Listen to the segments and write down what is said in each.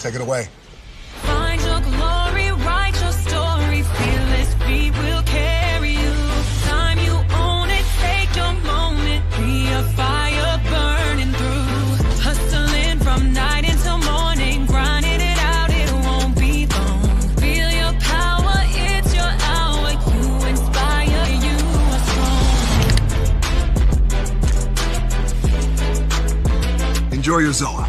Take it away. Find your glory, write your story, fearless feet will carry you. Time you own it, take your moment, be a fire burning through. Hustling from night until morning, grinding it out, it won't be long. Feel your power, it's your hour, you inspire, you are strong. Enjoy your Zoa.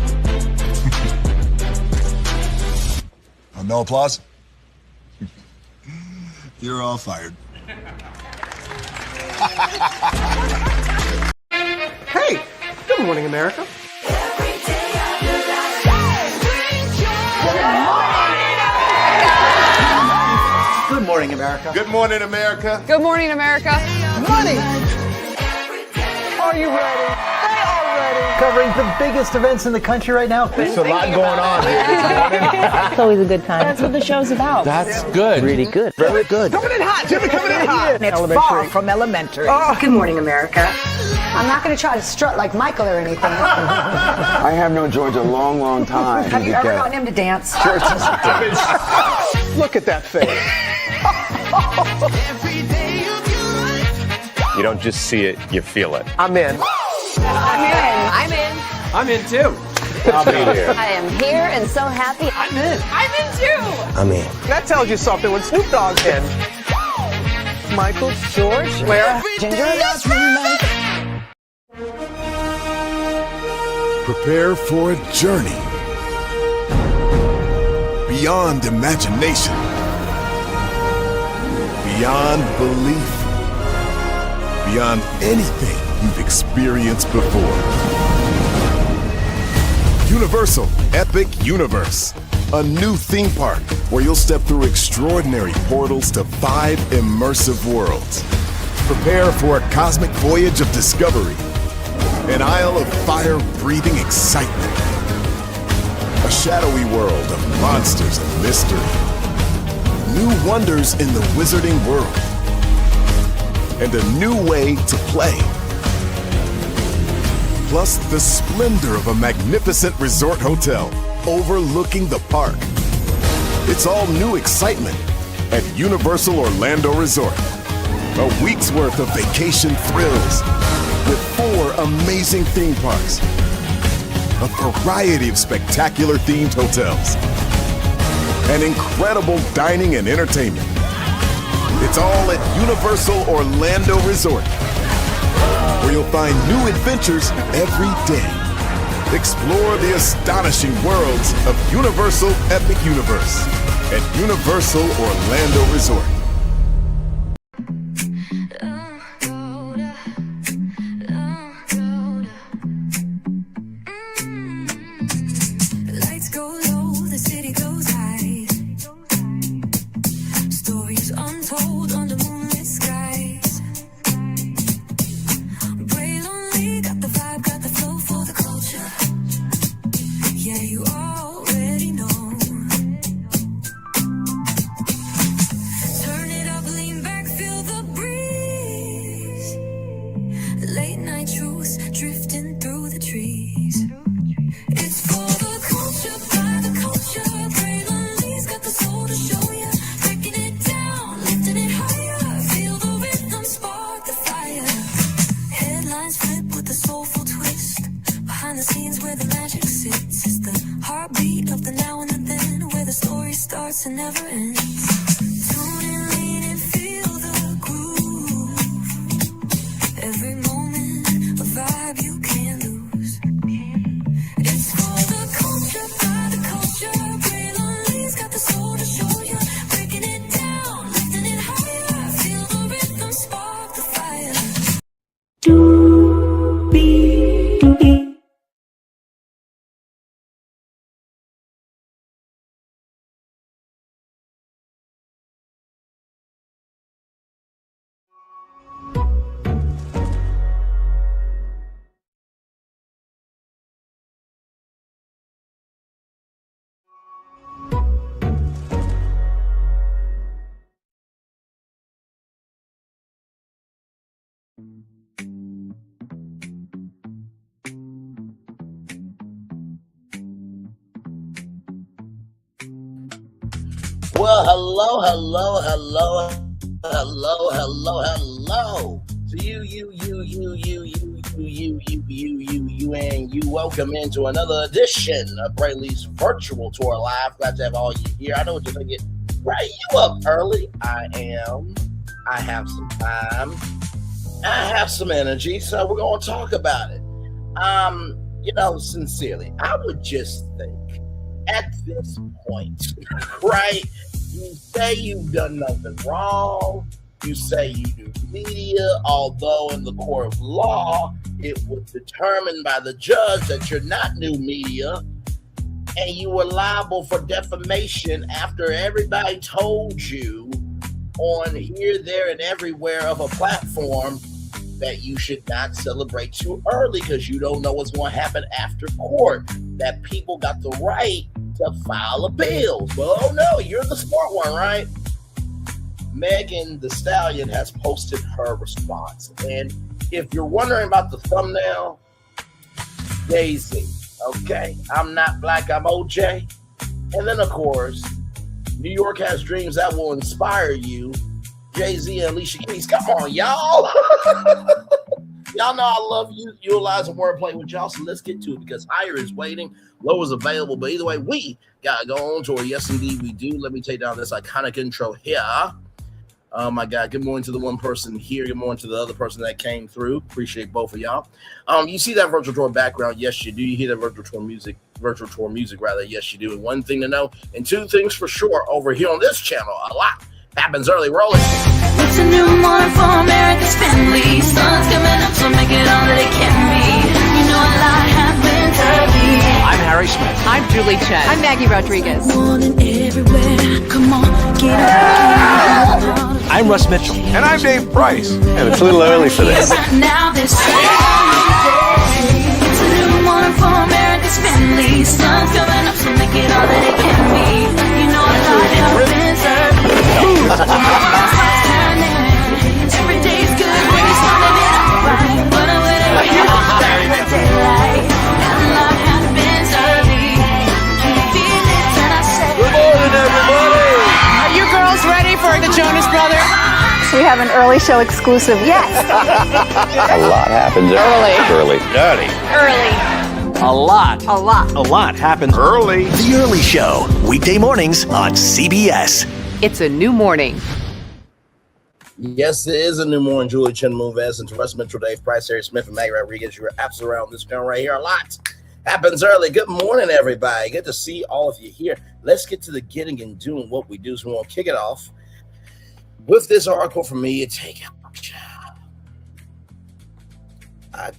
No applause? You're all fired. Hey! Good morning, America. Good morning, America. Good morning, America. Good morning, America. Money! Are you ready? They are ready. Covering the biggest events in the country right now. There's a lot going on here. It's always a good time. That's what the show's about. That's good. Really good. Very good. Coming in hot, Jimmy, coming in hot. It's far from elementary. Good morning, America. I'm not going to try to strut like Michael or anything. I have known George a long, long time. Have you ever gotten him to dance? Look at that face. You don't just see it, you feel it. I'm in. I'm in. I'm in too. I'll be there. I am here and so happy. I'm in. I'm in too. I'm in. That tells you something when Snoop Dogg's in. Michael, George, Lara, Ginger. Prepare for a journey beyond imagination, beyond belief, beyond anything you've experienced before. Universal Epic Universe, a new theme park where you'll step through extraordinary portals to 5 immersive worlds. Prepare for a cosmic voyage of discovery, an isle of fire-breathing excitement, a shadowy world of monsters and mystery, new wonders in the wizarding world, and a new way to play. Plus the splendor of a magnificent resort hotel overlooking the park. It's all new excitement at Universal Orlando Resort. A week's worth of vacation thrills with 4 amazing theme parks, a variety of spectacular themed hotels, and incredible dining and entertainment. It's all at Universal Orlando Resort, where you'll find new adventures every day. Explore the astonishing worlds of Universal Epic Universe at Universal Orlando Resort. Lights go low, the city goes high. Stories untold under moonlit skies. Pray lonely, got the vibe, got the flow for the culture. Yeah, you already know. Turn it up, lean back, feel the breeze. Late night truths drifting through the trees. It's for the culture, by the culture. Pray lonely's got the soul to show ya. Breaking it down, lifting it higher. Feel the rhythm, spark the fire. Headlines flip with a soulful twist. Behind the scenes where the magic sits. It's the heartbeat of the now and the then, where the story starts and never ends. Tune in, lean and feel the groove. Every moment, a vibe you can't lose. It's for the culture, by the culture. Pray lonely's got the soul to show ya. Breaking it down, lifting it higher. Feel the rhythm, spark the fire. Well, hello to you, and you. Welcome into another edition of Brayley's Virtual Tour Live. Glad to have all you here. I know what you're thinking. Right, you up early? I am. I have some time. I have some energy, so we're going to talk about it. Sincerely, I would just think at this point, right? You say you've done nothing wrong. You say you do media, although in the court of law, it was determined by the judge that you're not new media, and you were liable for defamation after everybody told you on here, there, and everywhere of a platform that you should not celebrate too early because you don't know what's going to happen after court, that people got the right to file appeals. Well, oh no, you're the smart one, right? Megan the Stallion has posted her response. And if you're wondering about the thumbnail, Jay-Z, okay? I'm not black, I'm OJ. And then, of course, New York has dreams that will inspire you. Jay-Z and Alicia Keys, come on, y'all. Y'all know I love you utilizing wordplay with y'all, so let's get to it because higher is waiting, low is available. But either way, we got to go on tour. Yes, indeed, we do. Let me take down this iconic intro here. Oh, my God. Good morning to the one person here. Good morning to the other person that came through. Appreciate both of y'all. You see that virtual tour background? Yes, you do. You hear that virtual tour music, rather? Yes, you do. And one thing to know, and two things for sure, over here on this channel, a lot happens early. Roll it. It's a new morning for America's family. Sun's coming up, so make it all that it can be. You know a lot happens early. I'm Harry Smith. I'm Julie Chen. I'm Maggie Rodriguez. Morning everywhere. Come on, get up. I'm Russ Mitchell. And I'm Dave Price. And it's a little early for this. Now this it's a new morning for America's family. Sun's coming up, so make it all that it can be. You know a lot happens early. Every day's good when you're starting it off right. But whenever you start the daylight, and a lot happens early. Can you feel it? And I say, Good morning, everybody. Are you girls ready for the Jonas Brothers? We have an early show exclusive. Yes. A lot happens early. A lot happens Early. The Early Show, weekday mornings on CBS. It's a new morning. Yes, it is a new morning. Julie Chen Moves and Russ Mitchell, Dave Price, Harry Smith, and Maggie Rodriguez. You're absolutely around this channel right here. A lot happens early. Good morning, everybody. Good to see all of you here. Let's get to the getting and doing what we do. So we're going to kick it off with this article from me. Take out. I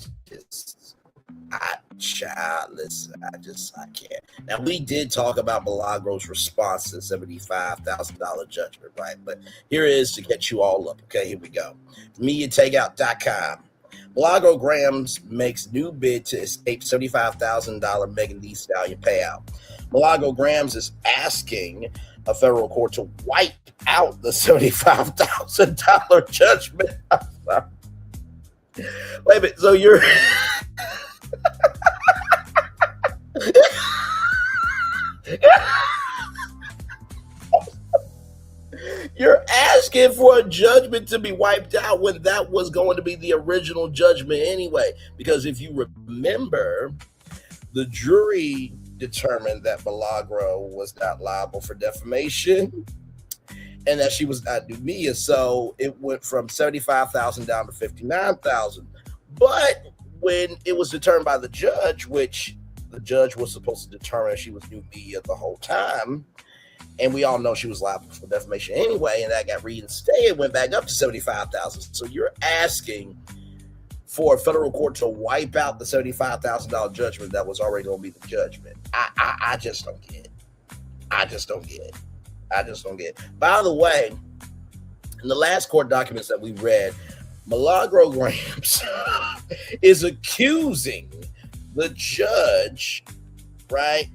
can't. Now, we did talk about Milagro's response to the $75,000 judgment, right? But here it is to get you all up. Okay, here we go. MediaTakeout.com. Milagro Gramz makes new bid to escape $75,000 Megan Thee Stallion payout. Milagro Gramz is asking a federal court to wipe out the $75,000 judgment. Wait a minute, so you're... You're asking for a judgment to be wiped out when that was going to be the original judgment anyway. Because if you remember, the jury determined that Milagro was not liable for defamation and that she was not new media. So it went from $75,000 down to $59,000. But when it was determined by the judge, which the judge was supposed to determine she was new media the whole time, and we all know she was liable for defamation anyway, and that got reinstated, went back up to $75,000. So you're asking for a federal court to wipe out the $75,000 judgment that was already going to be the judgment. I just don't get it. I just don't get it. By the way, in the last court documents that we read, Milagro Gramz is accusing the judge, right,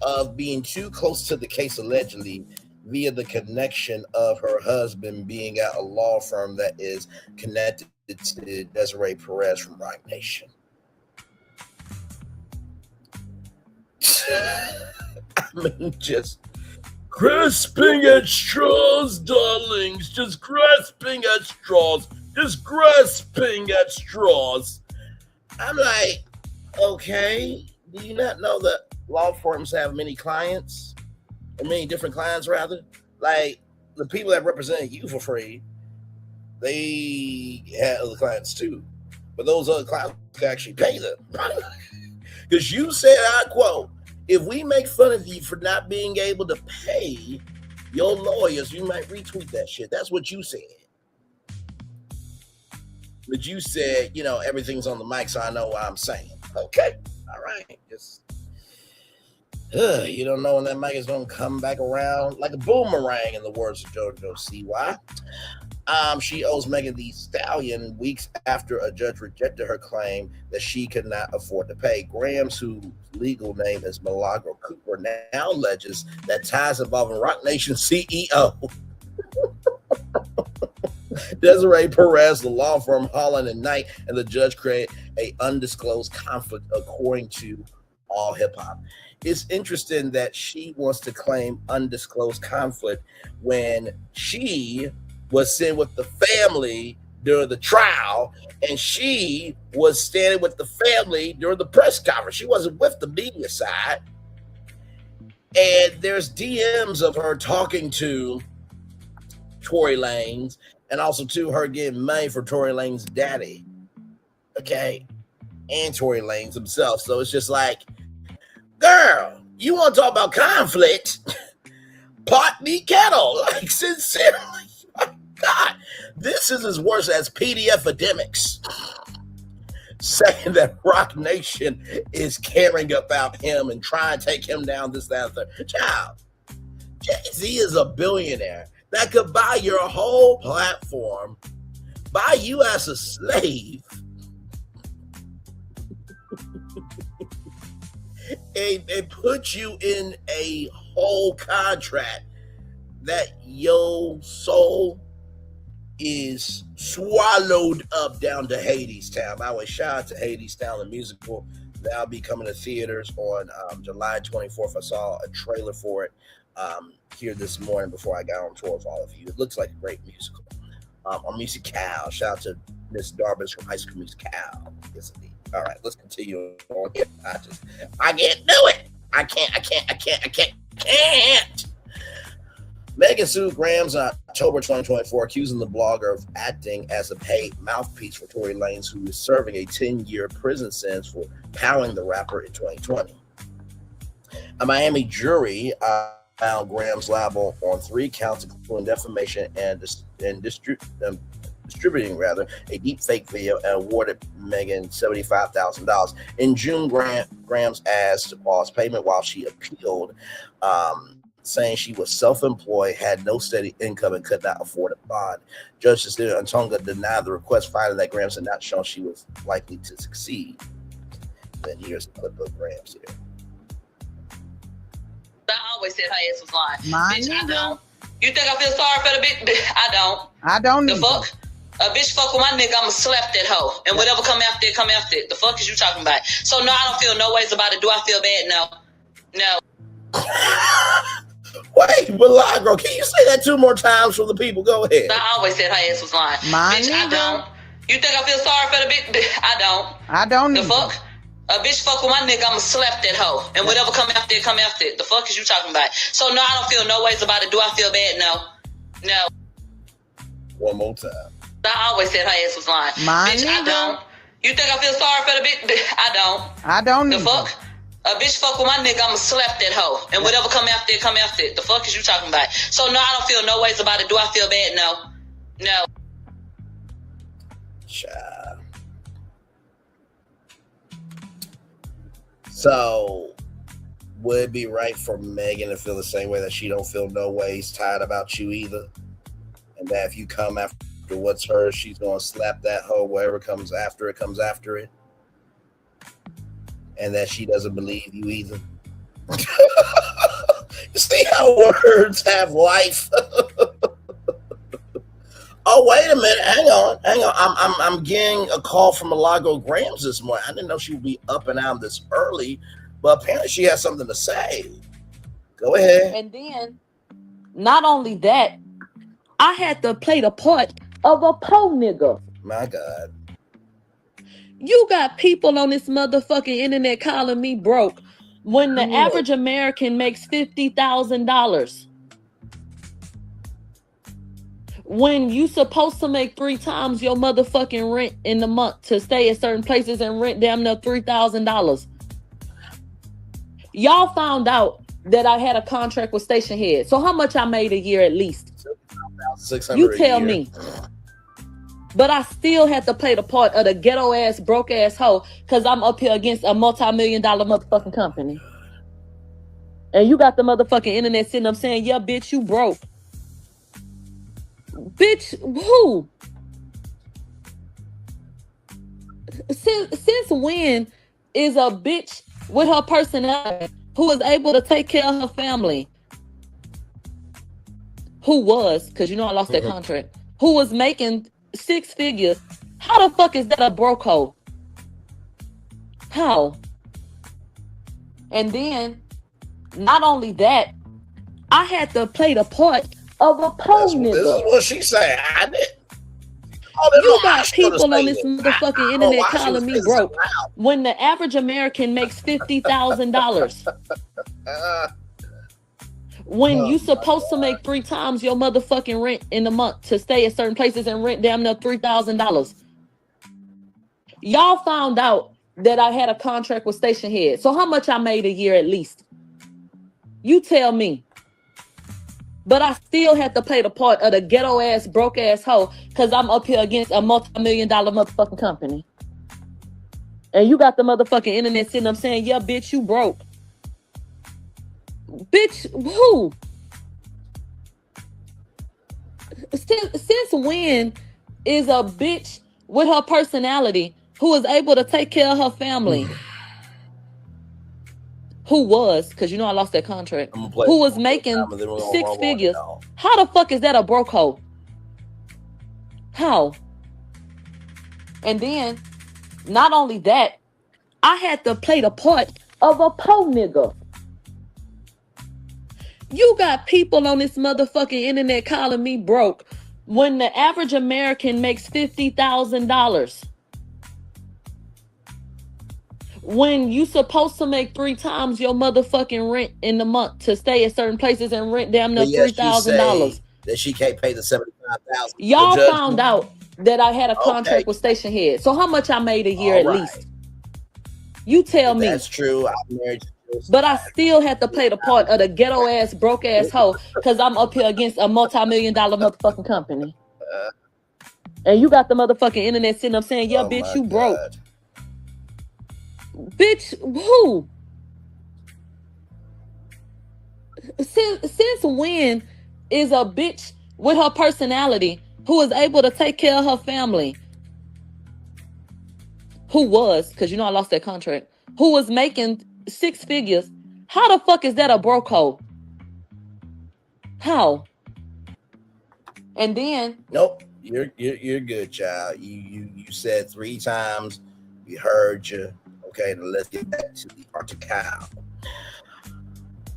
of being too close to the case allegedly via the connection of her husband being at a law firm that is connected to Desiree Perez from Rock Nation. I mean, just grasping at straws, darlings, just grasping at straws, just grasping at straws. I'm like, okay, do you not know that law firms have many clients, or many different clients rather? Like the people that represent you for free, they have other clients too, but those other clients can actually pay them. Because you said, I quote, if we make fun of you for not being able to pay your lawyers, you might retweet that shit. That's what you said. But you said, you know, everything's on the mic, so I know what I'm saying. Okay, all right. Just, you don't know when that mic is going to come back around like a boomerang, in the words of JoJo CY. She owes Megan Thee Stallion weeks after a judge rejected her claim that she could not afford to pay. Gramz, whose legal name is Milagro Cooper, now alleges that ties involving Rock Nation CEO Desiree Perez, the law firm Holland and Knight, and the judge created an undisclosed conflict, according to All Hip Hop. It's interesting that she wants to claim undisclosed conflict when she was sitting with the family during the trial, and she was standing with the family during the press conference. She wasn't with the media side. And there's DMs of her talking to Tory Lanez, and also to her getting money for Tory Lanez's daddy. Okay. And Tory Lanez himself. So it's just like, girl, you want to talk about conflict? Pot me kettle. Like, sincerely. My God. This is as worse as PDF epidemics. Saying that Rock Nation is caring about him and trying to take him down, this, that, and third. Child, Jay-Z is a billionaire that could buy your whole platform, buy you as a slave, and put you in a whole contract that your soul is swallowed up down to Hades Town. By the way, shout out to Hades Town, the musical. That'll be coming to theaters on July 24th. I saw a trailer for it here this morning before I got on tour with all of you. It looks like a great musical. On Musical. Shout out to Miss Darvis from High School Musical. Yes, indeed. All right, let's continue on. I can't do it. I can't. Megan sued Gramz in October 2024, accusing the blogger of acting as a paid mouthpiece for Tory Lanez, who is serving a 10-year prison sentence for powering the rapper in 2020. A Miami jury found Gramz liable on 3 counts, including defamation and distributing a deepfake video, and awarded Megan $75,000. In June, Gramz asked to pause payment while she appealed, saying she was self-employed, had no steady income, and could not afford a bond. Judge Cecilia Antonga denied the request, finding that Gramz had not shown she was likely to succeed. Then here's a clip of Gramz here. I always said her ass was lying. Bitch, I don't. You think I feel sorry for the bitch? I don't. The fuck? A bitch fuck with my nigga, I'ma slap that hoe. And whatever come after it. The fuck is you talking about? So no, I don't feel no ways about it. Do I feel bad? No. Wait, Milagro, can you say that 2 more times for the people? Go ahead. I always said her ass was lying. Bitch, I don't. You think I feel sorry for the bitch? I don't. The fuck? A bitch fuck with my nigga, I'ma slap that hoe. And whatever come after it. The fuck is you talking about? So no, I don't feel no ways about it. Do I feel bad? No. One more time. I always said her ass was lying. Bitch, I don't. You think I feel sorry for the bitch? I don't. The fuck? A bitch fuck with my nigga, I'ma slap that hoe. And whatever come after it. The fuck is you talking about? So no, I don't feel no ways about it. Do I feel bad? No. Child. So, would it be right for Megan to feel the same way that she don't feel no ways tired about you either? And that if you come after what's hers, she's going to slap that hoe, whatever comes after it. And that she doesn't believe you either. You see how words have life? Oh, wait a minute. Hang on. I'm getting a call from Milagro Gramz this morning. I didn't know she would be up and out this early, but apparently she has something to say. Go ahead. And then not only that, I had to play the part of a po nigga. My God. You got people on this motherfucking internet calling me broke when the average American makes $50,000. When you supposed to make 3 times your motherfucking rent in the month to stay at certain places and rent damn near $3,000. Y'all found out that I had a contract with Station Head. So how much I made a year at least? $600 You tell a year. me. But I still had to play the part of the ghetto ass, broke ass hoe because I'm up here against a multi-million-dollar motherfucking company. And you got the motherfucking internet sitting up saying, yeah, bitch, you broke. Bitch, who? Since when is a bitch with her personality who is able to take care of her family? Who was, because you know I lost that contract, who was making 6 figures? How the fuck is that a broke hoe? How? And then, not only that, I had to play the part of a po nigga. This is what she said. I did. You got people on this motherfucking internet calling me broke when the average American makes $50,000. When you supposed to make 3 times your motherfucking rent in the month to stay at certain places and rent damn near $3,000. Y'all found out that I had a contract with Station Head. So how much I made a year at least? You tell me. But I still had to play the part of the ghetto ass, broke ass hoe because I'm up here against a multi-million-dollar motherfucking company. And you got the motherfucking internet sitting up saying, yeah, bitch, you broke. Bitch, who? Since when is a bitch with her personality who is able to take care of her family? Who was, because you know I lost that contract, who was making 6 figures? How the fuck is that a broke hoe? How? And then, not only that, I had to play the part of a po nigga. You got people on this motherfucking internet calling me broke when the average American makes $50,000. When you supposed to make 3 times your motherfucking rent in the month to stay at certain places and rent damn near $3,000. That she can't pay the $75,000. Y'all found out that I had a contract with Station Head. So how much I made a year at least? You tell me. That's true. I'm married to this. But I still had to play the part of the ghetto ass, broke ass hoe because I'm up here against a multi-million-dollar motherfucking company. And you got the motherfucking internet sitting up saying, yeah, bitch, you broke. Bitch, who? Since when is a bitch with her personality who is able to take care of her family? Who was, because you know I lost that contract, who was making 6 figures? How the fuck is that a broke hoe? How? And then, nope, you're good, child. You said 3 times. We heard you. Okay, now let's get back to the article.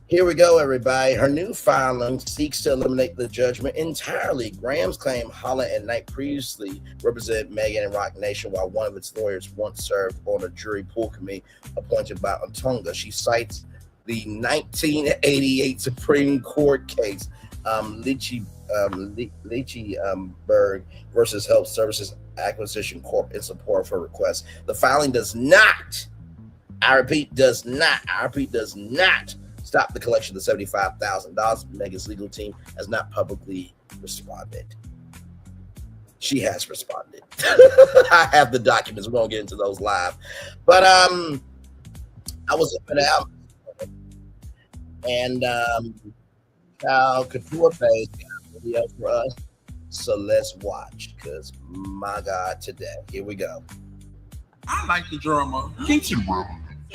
Here we go, everybody. Her new filing seeks to eliminate the judgment entirely. Gramz claimed Holland and Knight previously represented Meghan and Rock Nation, while one of its lawyers once served on a jury pool committee appointed by Ontonga. She cites the 1988 Supreme Court case, Leachyburg versus Health Services Acquisition Corp. in support of her request. The filing does not, I repeat, does not stop the collection of the $75,000. Meghan's legal team has not publicly responded. She has responded. I have the documents. We won't get into those live. But I was up and out, and Couture Page got a video for us. So let's watch, because my God, today. Here we go. I like the drama. Hey,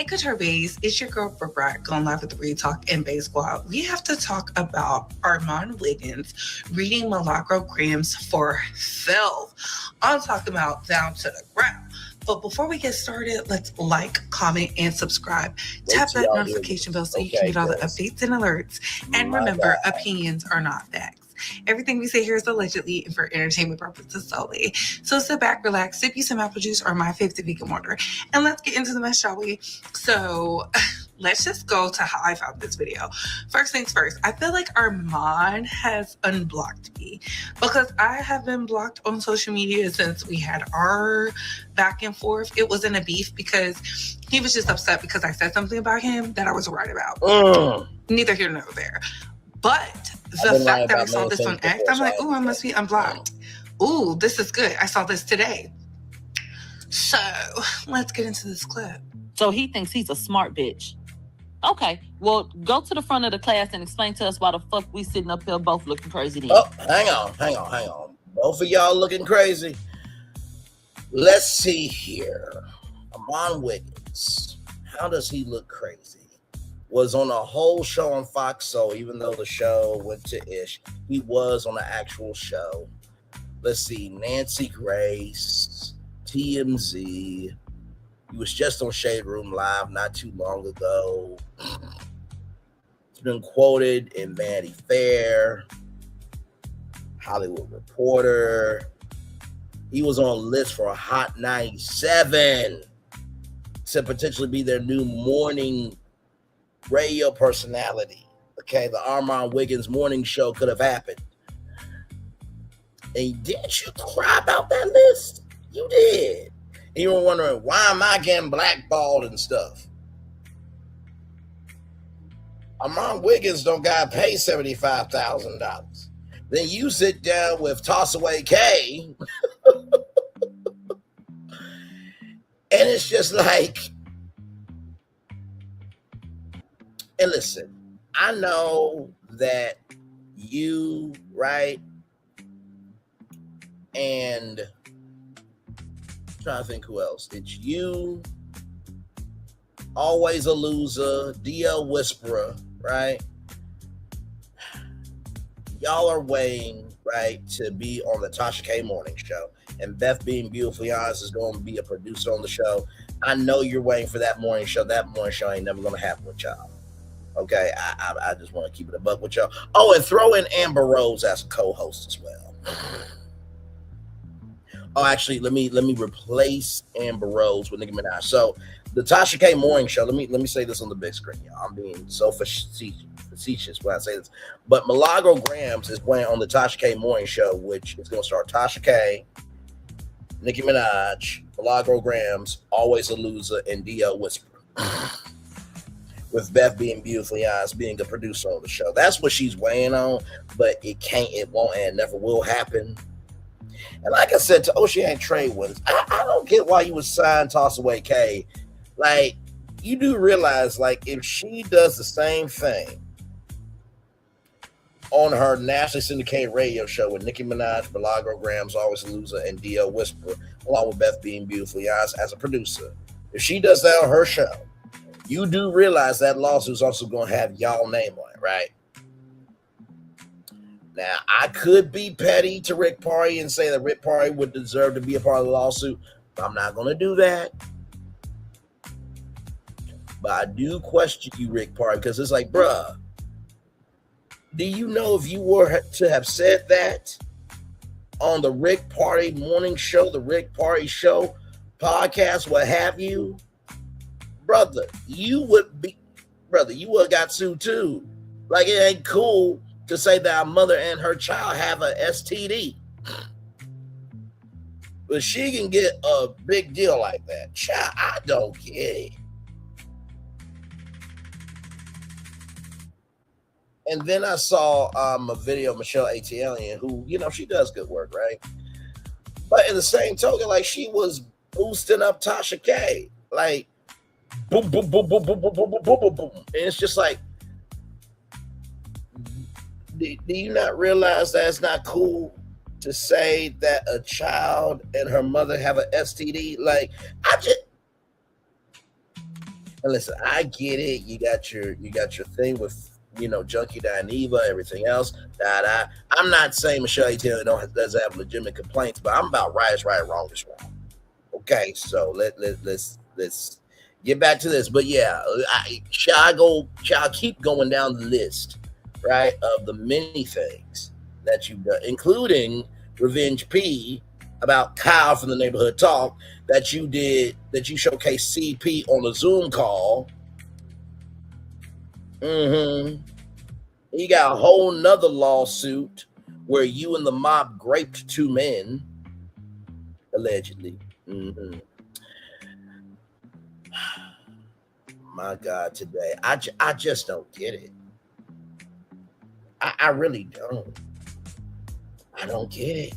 Couture Bays, it's your girl Brooke going live with the Read Talk and Bay Squad. We have to talk about Armon Wiggins reading Milagro Gramz for self. I'm talking about down to the ground. But before we get started, let's like, comment, and subscribe. Tap that notification bell so you can get all the updates and alerts. And remember, opinions are not facts. Everything we say here is allegedly and for entertainment purposes solely. So sit back, relax, sip you some apple juice or my favorite vegan water, and let's get into the mess, shall we? So let's just go to how I found this video. First things first, I feel like Armon has unblocked me because I have been blocked on social media since we had our back and forth. It wasn't a beef because he was just upset because I said something about him that I was right about. Neither here nor there. But the fact that I saw this on X, I'm like, ooh, I must be unblocked. Ooh, this is good. I saw this today. So let's get into this clip. So he thinks he's a smart bitch. Okay, well, go to the front of the class and explain to us why the fuck we sitting up here both looking crazy then. Oh, hang on. Both of y'all looking crazy. Let's see here. Armon Wiggins. How does he look crazy? Was on a whole show on Fox, so even though the show went to ish, he was on the actual show. Let's see, Nancy Grace, TMZ. He was just on Shade Room Live not too long ago. It's been quoted in Vanity Fair, Hollywood Reporter. He was on a list for a Hot 97 to potentially be their new morning radio personality. Okay, the Armon Wiggins morning show could have happened. And didn't you cry about that list? You did. And you were wondering, why am I getting blackballed and stuff? Armon Wiggins don't got paid $75,000. Then you sit down with Tossaway K, and it's just like, and listen, I know that you, right? And I'm trying to think who else. It's you, Always a Loser, DL Whisperer, right? Y'all are weighing, right, to be on the Tasha K morning show. And Beth Being Beautifully Honest is going to be a producer on the show. I know you're waiting for that morning show. That morning show ain't never going to happen with y'all. Okay, I just want to keep it a buck with y'all. Oh, and throw in Amber Rose as a co-host as well. Oh, actually, let me replace Amber Rose with Nicki Minaj. So the Tasha K morning show. Let me say this on the big screen, y'all. I'm being so facetious when I say this, but Milagro Gramz is playing on the Tasha K morning show, which is going to start Tasha K, Nicki Minaj, Milagro Gramz, Always a Loser, and DL Whisperer. With Beth Being Beautifully Honest being a producer on the show. That's what she's weighing on, but it can't, it won't, and never will happen. And like I said to Oceanic Trade Winds, I don't get why you would sign Tossaway K. Like, you do realize, like, if she does the same thing on her nationally syndicated radio show with Nicki Minaj, Milagro Gramz, Always a Loser, and DL Whisperer, along with Beth Being Beautifully Honest as a producer, if she does that on her show, you do realize that lawsuit is also going to have y'all name on it, right? Now, I could be petty to Rick Party and say that Rick Party would deserve to be a part of the lawsuit, but I'm not going to do that. But I do question you, Rick Party, because it's like, bruh, do you know if you were to have said that on the Rick Party morning show, the Rick Party show, podcast, what have you, brother, you would have got sued too. Like, it ain't cool to say that a mother and her child have a STD. But she can get a big deal like that. Child, I don't get it. And then I saw a video of Michelle Atalian, who, you know, she does good work, right? But in the same token, like, she was boosting up Tasha K. Like, boom, boom, boom, boom, boom, boom, boom, boom, boom, boom, boom. And it's just like, do you not realize that it's not cool to say that a child and her mother have an STD? Like, and listen, I get it. You got your thing with, you know, Junkie Dineva, everything else. I'm not saying Michelle Atalian doesn't have legitimate complaints, but I'm about right is right, wrong is wrong. Okay, so let's get back to this. But yeah, shall I keep going down the list, right, of the many things that you've done, including Revenge P about Kyle from the Neighborhood Talk that you did, that you showcased CP on a Zoom call. You got a whole nother lawsuit where you and the mob raped 2 men, allegedly. My God, today I just don't get it. I really don't. I don't get it.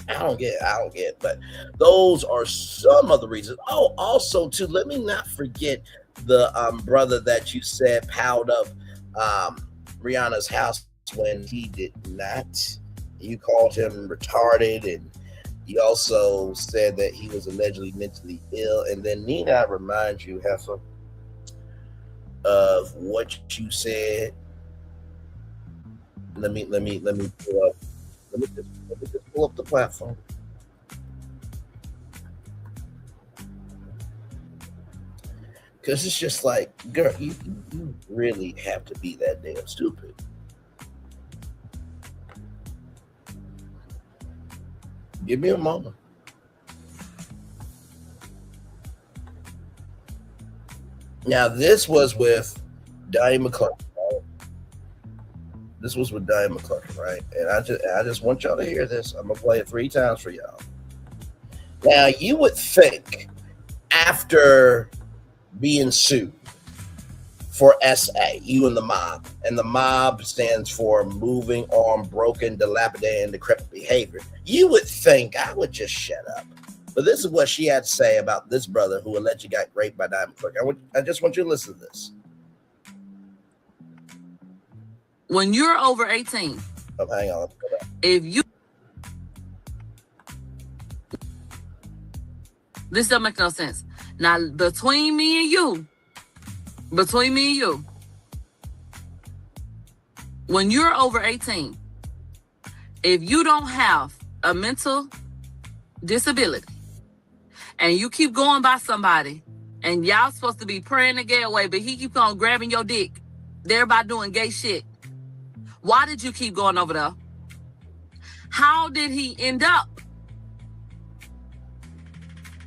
I don't get it. But those are some of the reasons. Oh, also too, let me not forget the brother that you said piled up Rihanna's house when he did not. You called him retarded, and you also said that he was allegedly mentally ill. And then need I remind you, Heifer, of what you said? Let me pull up. Let me just pull up the platform. Because it's just like, girl, you really have to be that damn stupid. Give me a moment. Now, this was with Diane McClurkin, right? This was with Diane McClurkin, right? And I just want y'all to hear this. I'm gonna play it 3 times for y'all. Now, you would think after being sued for SA, you and the mob stands for moving on broken, dilapidated, and decrepit behavior. You would think I would just shut up. But this is what she had to say about this brother who allegedly got raped by Diamond McClurkin. I just want you to listen to this. When you're over 18, hang on. if you, this doesn't make no sense. Now, between me and you, when you're over 18, if you don't have a mental disability and you keep going by somebody and y'all supposed to be praying to get away, but he keeps on grabbing your dick, thereby doing gay shit, why did you keep going over there? How did he end up?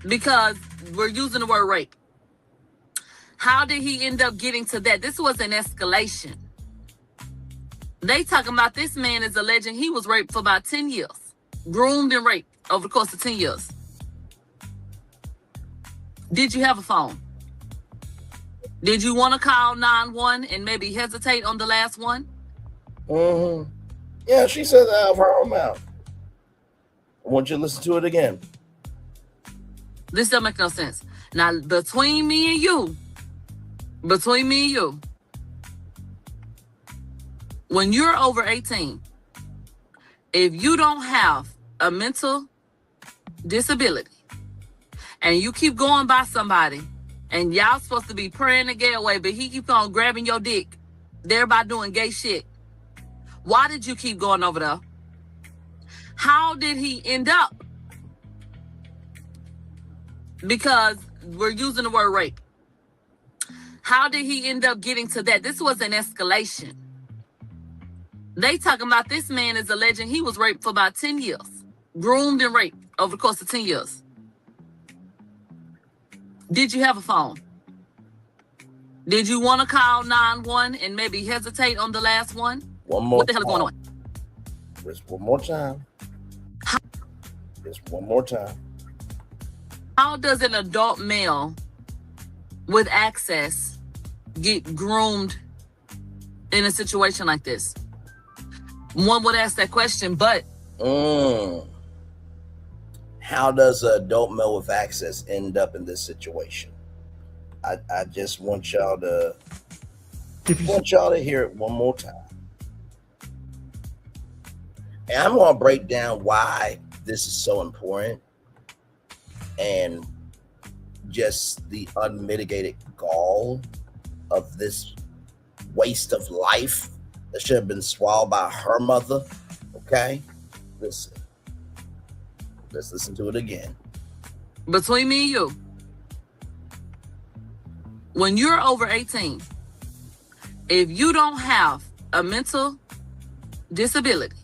Because we're using the word rape. How did he end up getting to that? This was an escalation. They talking about this man is alleging he was raped for about 10 years. Groomed and raped over the course of 10 years. Did you have a phone? Did you want to call 911 and maybe hesitate on the last one? Yeah, she said that out of her own mouth. I want you to listen to it again. This doesn't make no sense. Now, between me and you, when you're over 18, if you don't have a mental disability and you keep going by somebody and y'all supposed to be praying to get away, but he keeps on grabbing your dick, thereby doing gay shit, why did you keep going over there? How did he end up? Because we're using the word rape. How did he end up getting to that? This was an escalation. They talking about this man is alleging he was raped for about 10 years. Groomed and raped over the course of 10 years. Did you have a phone? Did you want to call 911 and maybe hesitate on the last one? One more. What the hell is going on? Just one more time. Just one more time. How does an adult male with access get groomed in a situation like this? One would ask that question, but how does an adult male with access end up in this situation? I just want y'all to hear it one more time. And I'm going to break down why this is so important and just the unmitigated gall of this waste of life that should have been swallowed by her mother. Okay? Listen. Let's listen to it again. between me and you, when you're over 18, if you don't have a mental disability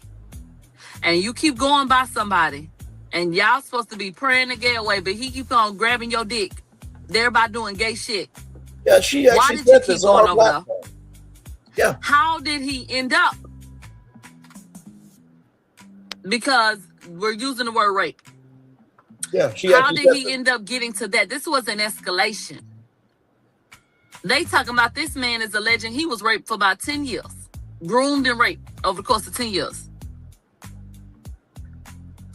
and you keep going by somebody and y'all supposed to be praying to get away, but he keep on grabbing your dick, thereby doing gay shit. Yeah, she actually Why did you keep going over there? Yeah. How did he end up? Because we're using the word rape. Yeah. How did he end up getting to that? This was an escalation. They talking about this man is alleging he was raped for about 10 years. Groomed and raped over the course of 10 years.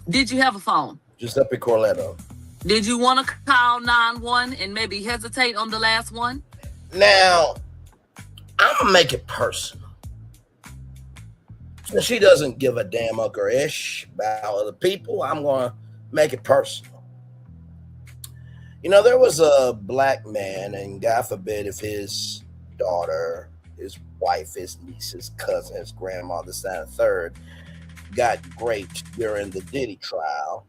Did you have a phone? Giuseppe Corletto. Did you want to call 911 and maybe hesitate on the last one? Now, I'm going to make it personal. Since she doesn't give a damn ish about other people, I'm going to make it personal. You know, there was a black man, and God forbid if his daughter, his wife, his niece, his cousin, his grandma, this, that, and third, got raped during the Diddy trial.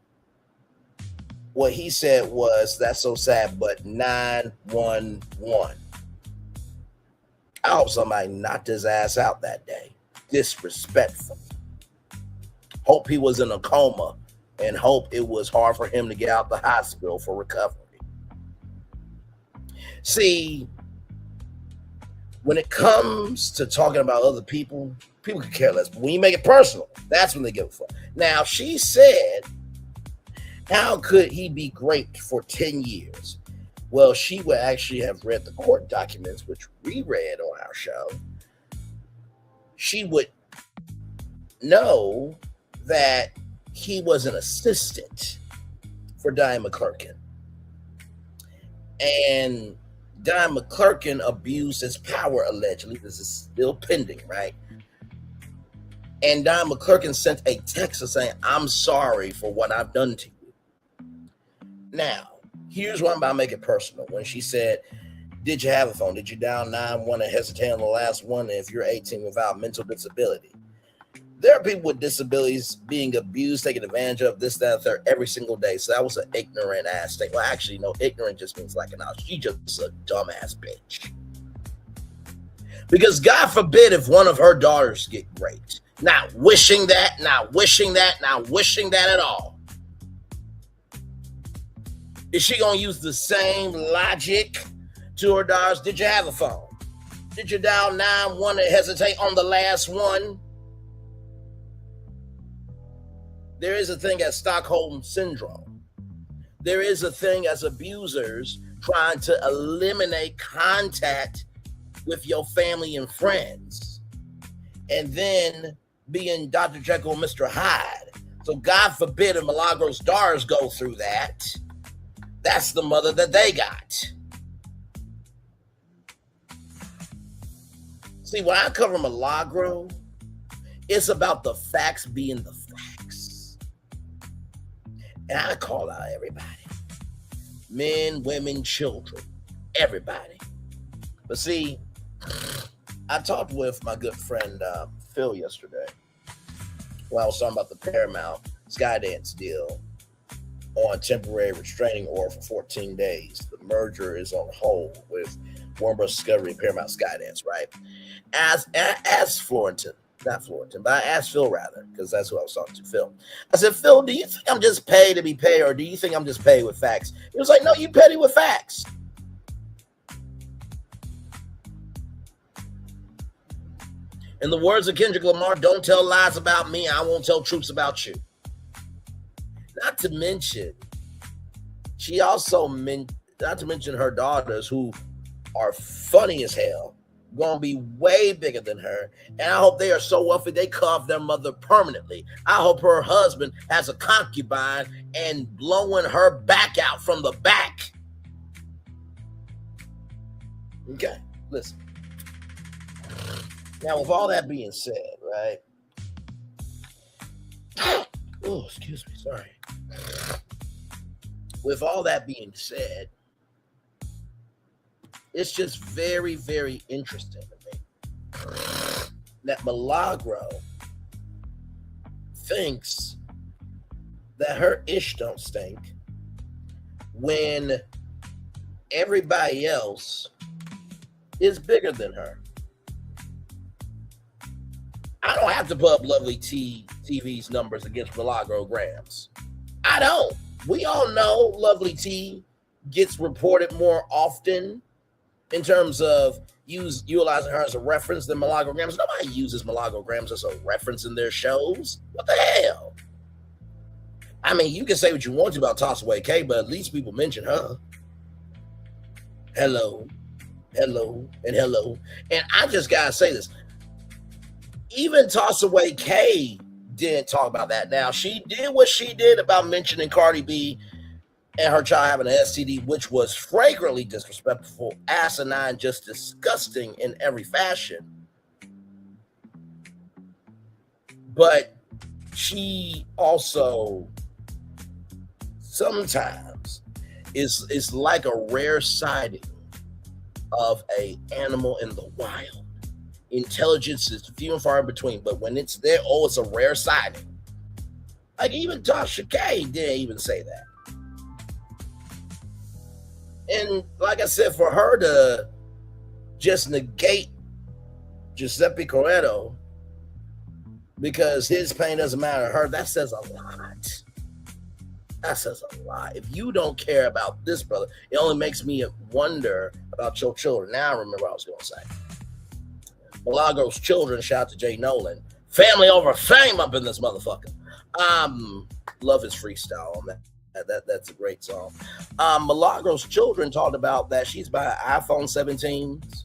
What he said was, that's so sad, but 911. I hope somebody knocked his ass out that day. Disrespectful. Hope he was in a coma and hope it was hard for him to get out the hospital for recovery. See, when it comes to talking about other people, people could care less. But when you make it personal, that's when they give a fuck. Now, she said, how could he be raped for 10 years? Well, she would actually have read the court documents, which we read on our show. She would know that he was an assistant for Diane McClurkin. And Diane McClurkin abused his power, allegedly. This is still pending, right? And Diane McClurkin sent a text saying, I'm sorry for what I've done to you. Now, here's what I'm about to make it personal. When she said, did you have a phone? Did you dial 911 and hesitate on the last one? And if you're 18 without mental disability. There are people with disabilities being abused, taken advantage of, this, that, and third every single day. So that was an ignorant ass thing. Well, actually, no, ignorant just means like an out. She just a dumbass bitch. Because God forbid if one of her daughters get raped. Not wishing that, not wishing that, not wishing that at all. Is she going to use the same logic to her daughters? Did you have a phone? Did you dial 911 and hesitate on the last one? There is a thing as Stockholm Syndrome. There is a thing as abusers trying to eliminate contact with your family and friends. And then being Dr. Jekyll and Mr. Hyde. So God forbid if Milagro's daughters go through that. That's the mother that they got. See, when I cover Milagro, it's about the facts being the facts. And I call out everybody. Men, women, children, everybody. But see, I talked with my good friend Phil yesterday when I was talking about the Paramount Skydance deal on temporary restraining order for 14 days. The merger is on hold with Warner Bros. Discovery and Paramount Skydance, right? As Florentin, not Florentin, but I asked Phil rather, because that's who I was talking to, Phil. I said, Phil, do you think I'm just paid to be paid, or do you think I'm just paid with facts? He was like, no, you petty with facts. In the words of Kendrick Lamar, don't tell lies about me, I won't tell truths about you. Not to mention, she also not to mention her daughters who are funny as hell, gonna be way bigger than her. And I hope they are so wealthy they carve their mother permanently. I hope her husband has a concubine and blowing her back out from the back. Okay, listen. Now, with all that being said, right? Oh, excuse me, sorry. With all that being said, it's just very, very interesting to me that Milagro thinks that her ish don't stink when everybody else is bigger than her. I don't have to put up Lovely TV's numbers against Milagro Gramz. I don't. We all know Lovely T gets reported more often in terms of utilizing her as a reference than Milagro Gramz. Nobody uses Milagro Gramz as a reference in their shows. What the hell? I mean, you can say what you want to about Tossaway K, but at least people mention her. Hello, hello, and hello. And I just gotta say this. Even Tossaway K didn't talk about that. Now, she did what she did about mentioning Cardi B and her child having an STD, which was flagrantly disrespectful, asinine, just disgusting in every fashion. But she also sometimes is like a rare sighting of an animal in the wild. Intelligence is few and far in between, but when it's there, oh, it's a rare sighting. Like even Tasha K didn't even say that. And like I said, for her to just negate Giuseppe Corretto because his pain doesn't matter to her, that says a lot. That says a lot. If you don't care about this brother, it only makes me wonder about your children. Now I remember what I was going to say. Milagro's children, shout out to Jay Nolan. Family over fame up in this motherfucker. Love his freestyle on that. That's a great song. Milagro's children talked about that she's buying iPhone 17s,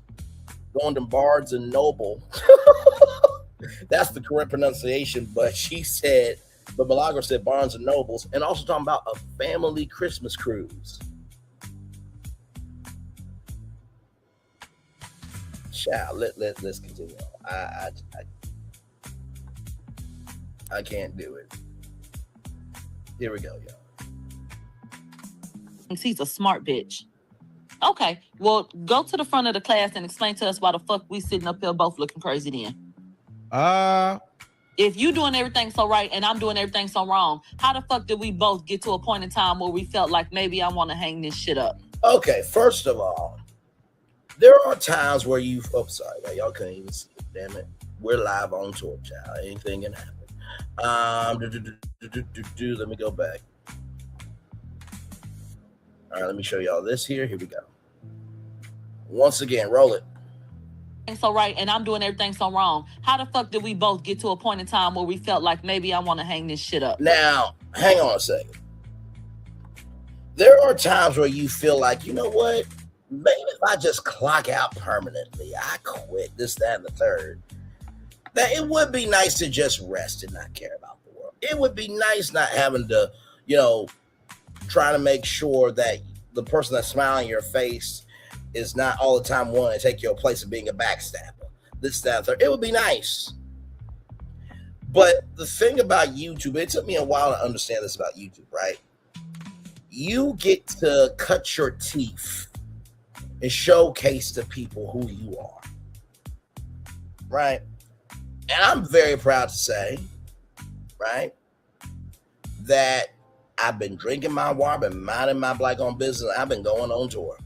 going to Barnes and Noble. That's the correct pronunciation, but Milagro said Barnes and Nobles, and also talking about a family Christmas cruise. Child, let's continue. I can't do it. Here we go, y'all. She's a smart bitch. Okay, well, go to the front of the class and explain to us why the fuck we sitting up here both looking crazy then. If you doing everything so right and I'm doing everything so wrong, how the fuck did we both get to a point in time where we felt like maybe I want to hang this shit up? Okay, first of all, there are times where y'all couldn't even see it, damn it. We're live on tour, child. Anything can happen. Let me go back. All right, let me show y'all this here. Here we go. Once again, roll it. So right, and I'm doing everything so wrong. How the fuck did we both get to a point in time where we felt like maybe I want to hang this shit up? Now, hang on a second. There are times where you feel like, you know what? Maybe if I just clock out permanently, I quit this, that, and the third. That it would be nice to just rest and not care about the world. It would be nice not having to, try to make sure that the person that's smiling in your face is not all the time wanting to take your place of being a backstabber. This, that, and third. It would be nice. But the thing about YouTube, it took me a while to understand this about YouTube, right? You get to cut your teeth and showcase to people who you are, right? And I'm very proud to say, right, that I've been drinking my water, been minding my black-owned business, I've been going on tour.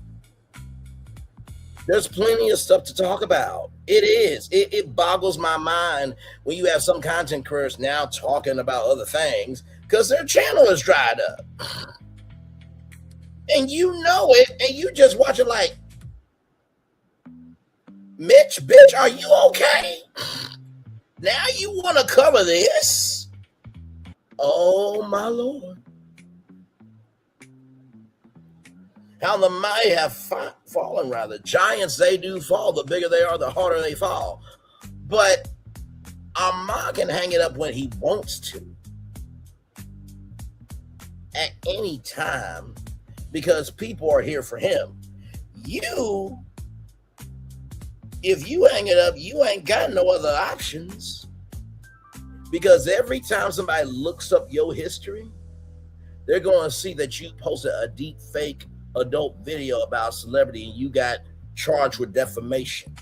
There's plenty of stuff to talk about. It is. It boggles my mind when you have some content creators now talking about other things because their channel is dried up. And you know it, and you just watch it like, Mitch, bitch, are you okay? Now you want to cover this? Oh, my Lord. How the mighty have fallen, rather. Giants, they do fall. The bigger they are, the harder they fall. But Armon can hang it up when he wants to. At any time. Because people are here for him. If you hang it up, you ain't got no other options. Because every time somebody looks up your history, they're going to see that you posted a deep fake adult video about a celebrity and you got charged with defamation.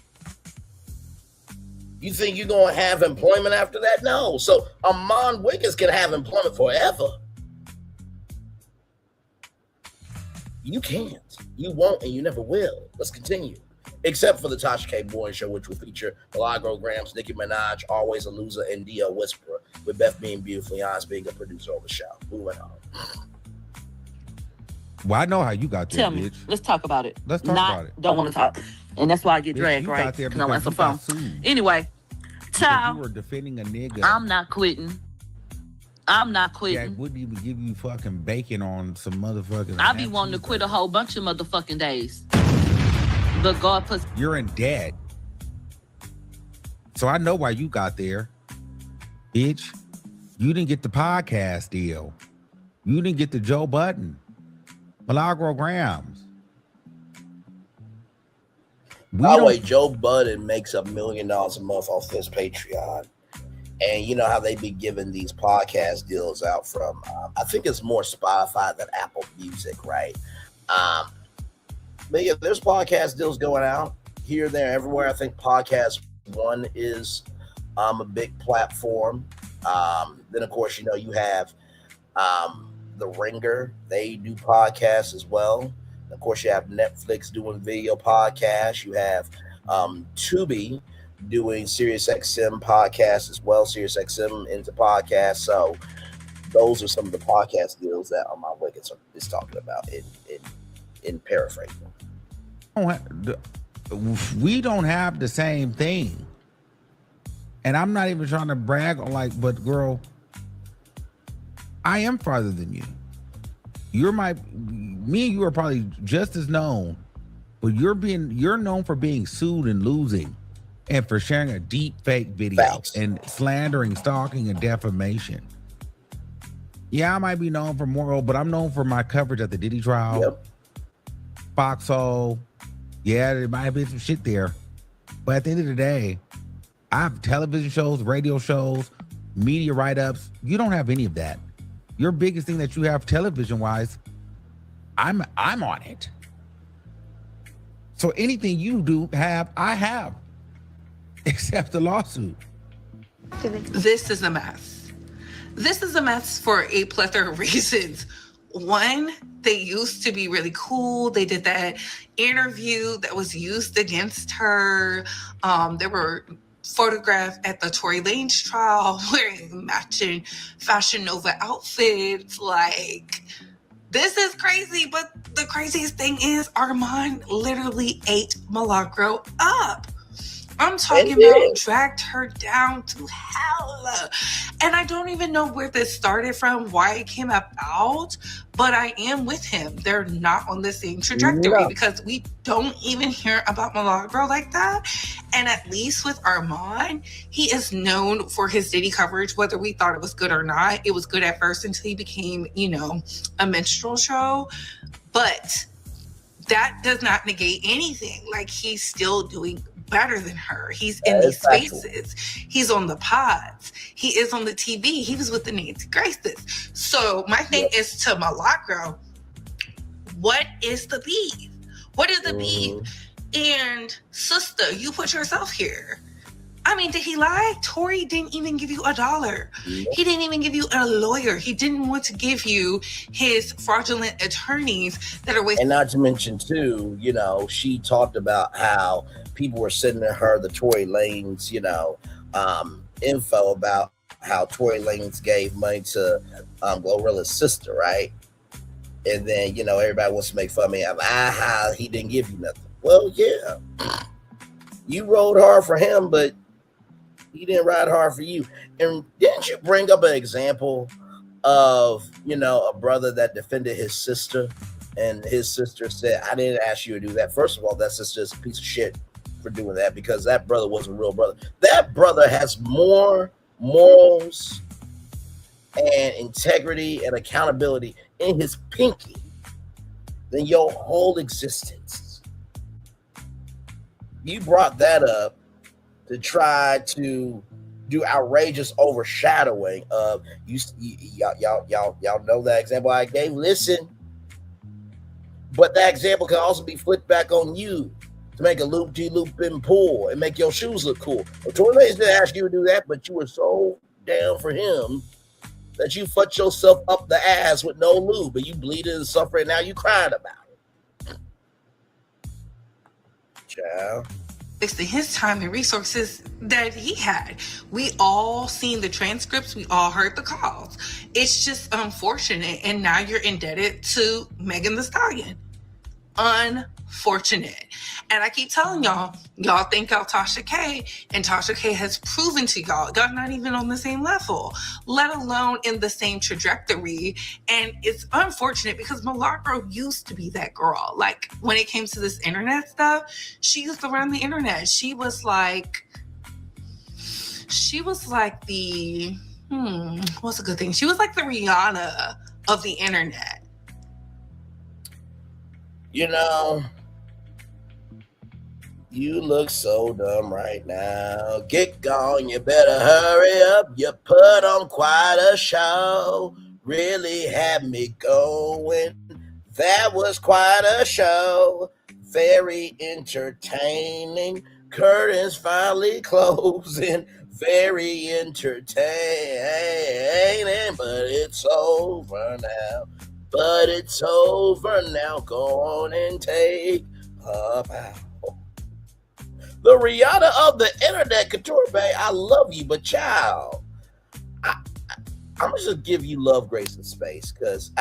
You think you're going to have employment after that? No. So Armon Wiggins can have employment forever. You can't. You won't, and you never will. Let's continue. Except for the Tasha K. Bourne Show, which will feature Milagro Gramz, Nicki Minaj, Always a Loser, and Dio Whisperer, with Beth being beautifully honest, being a producer on the show. Moving on. Well, I know how you got there, Tell me. bitch. Let's talk about it. Let's talk about it. Don't want to talk. And that's why I get Bitch, dragged, you right? got there Because I because went you some phone. got sued. Anyway, Because child, you were defending a nigga. I'm not quitting. I'm not That quitting. wouldn't even give you fucking bacon on some motherfucking. I be wanting to quit a whole bunch of motherfucking days. But God puts. You're in debt. So I know why you got there. Bitch, you didn't get the podcast deal. You didn't get the Joe Budden. Milagro Gramz. By the way, Joe Budden makes $1 million a month off this Patreon. And you know how they be giving these podcast deals out from, I think it's more Spotify than Apple Music, right? But yeah, there's podcast deals going out here, there, everywhere. I think Podcast One is a big platform. Then, of course, you know, you have The Ringer. They do podcasts as well. Of course, you have Netflix doing video podcasts. You have Tubi doing SiriusXM podcasts as well. SiriusXM into podcasts. So those are some of the podcast deals that Armon Wiggins is talking about in paraphrasing. We don't have the same thing. And I'm not even trying to brag on but girl, I am farther than you. Me and you are probably just as known, but you're known for being sued and losing and for sharing a deep fake video. Facts. And slandering, stalking, and defamation. Yeah, I might be known for more, but I'm known for my coverage at the Diddy trial. Yep. Foxhole. Yeah, there might have been some shit there. But at the end of the day, I have television shows, radio shows, media write-ups. You don't have any of that. Your biggest thing that you have television-wise, I'm on it. So anything you do I have. Except the lawsuit. This is a mess. This is a mess for a plethora of reasons. One, they used to be really cool. They did that interview that was used against her. They were photographed at the Tory Lanez trial wearing matching Fashion Nova outfits. Like, this is crazy. But the craziest thing is Armon literally ate Milagro up. I'm talking about dragged her down to hell. And I don't even know where this started from, why it came about, but I am with him. They're not on the same trajectory because we don't even hear about Milagro like that. And at least with Armon, he is known for his Diddy coverage, whether we thought it was good or not. It was good at first until he became, a minstrel show. But that does not negate anything. Like, he's still doing better than her. He's in these spaces. He's on the pods. He is on the TV. He was with the Nancy Graces. So my thing is to Milagro, what is the beef? What is the beef? And sister, you put yourself here. I mean, did he lie? Tory didn't even give you $1. He didn't even give you a lawyer. He didn't want to give you his fraudulent attorneys that are wasting. And not to mention, too, she talked about how people were sending her the Tory Lanez, info about how Tory Lanez gave money to Glorilla's sister, right? And then, everybody wants to make fun of me. He didn't give you nothing. Well, yeah. You rode hard for him, but he didn't ride hard for you. And didn't you bring up an example of, a brother that defended his sister, and his sister said, I didn't ask you to do that. First of all, that's just a piece of shit for doing that, because that brother was a real brother. That brother has more morals and integrity and accountability in his pinky than your whole existence. You brought that up to try to do outrageous overshadowing of y'all know that example I gave. Listen, but that example can also be flipped back on you to make a loop-de-loop and pull and make your shoes look cool. Well, Tory Lanez didn't ask you to do that, but you were so down for him that you fucked yourself up the ass with no lube, and you bleeding and suffering. Now you crying about it. child. Wasting his time and resources that he had. We all seen the transcripts. We all heard the calls. It's just unfortunate. And now you're indebted to Megan Thee Stallion. Unfortunate. And I keep telling y'all think y'all Tasha K, and Tasha K has proven to y'all not even on the same level, let alone in the same trajectory. And it's unfortunate because Milagro used to be that girl. Like, when it came to this internet stuff, she used to run the internet. She was like the, what's a good thing? She was like the Rihanna of the internet. You know, you look so dumb right now. Get gone, you better hurry up. You put on quite a show. Really had me going. That was quite a show. Very entertaining. Curtains finally closing. Very entertaining. But it's over now. But it's over now. Go on and take a bow. The Rihanna of the internet, Couture Bay, I love you, but child, I'm just gonna give you love, grace, and space, because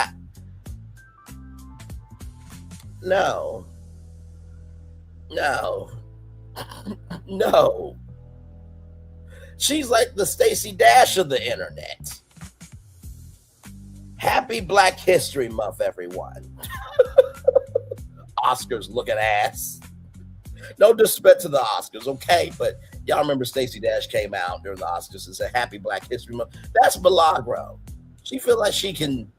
no. She's like the Stacey Dash of the internet. Happy Black History Month, everyone. Oscars looking ass. No disrespect to the Oscars, okay? But y'all remember Stacey Dash came out during the Oscars and said, Happy Black History Month. That's Milagro. She feel like she can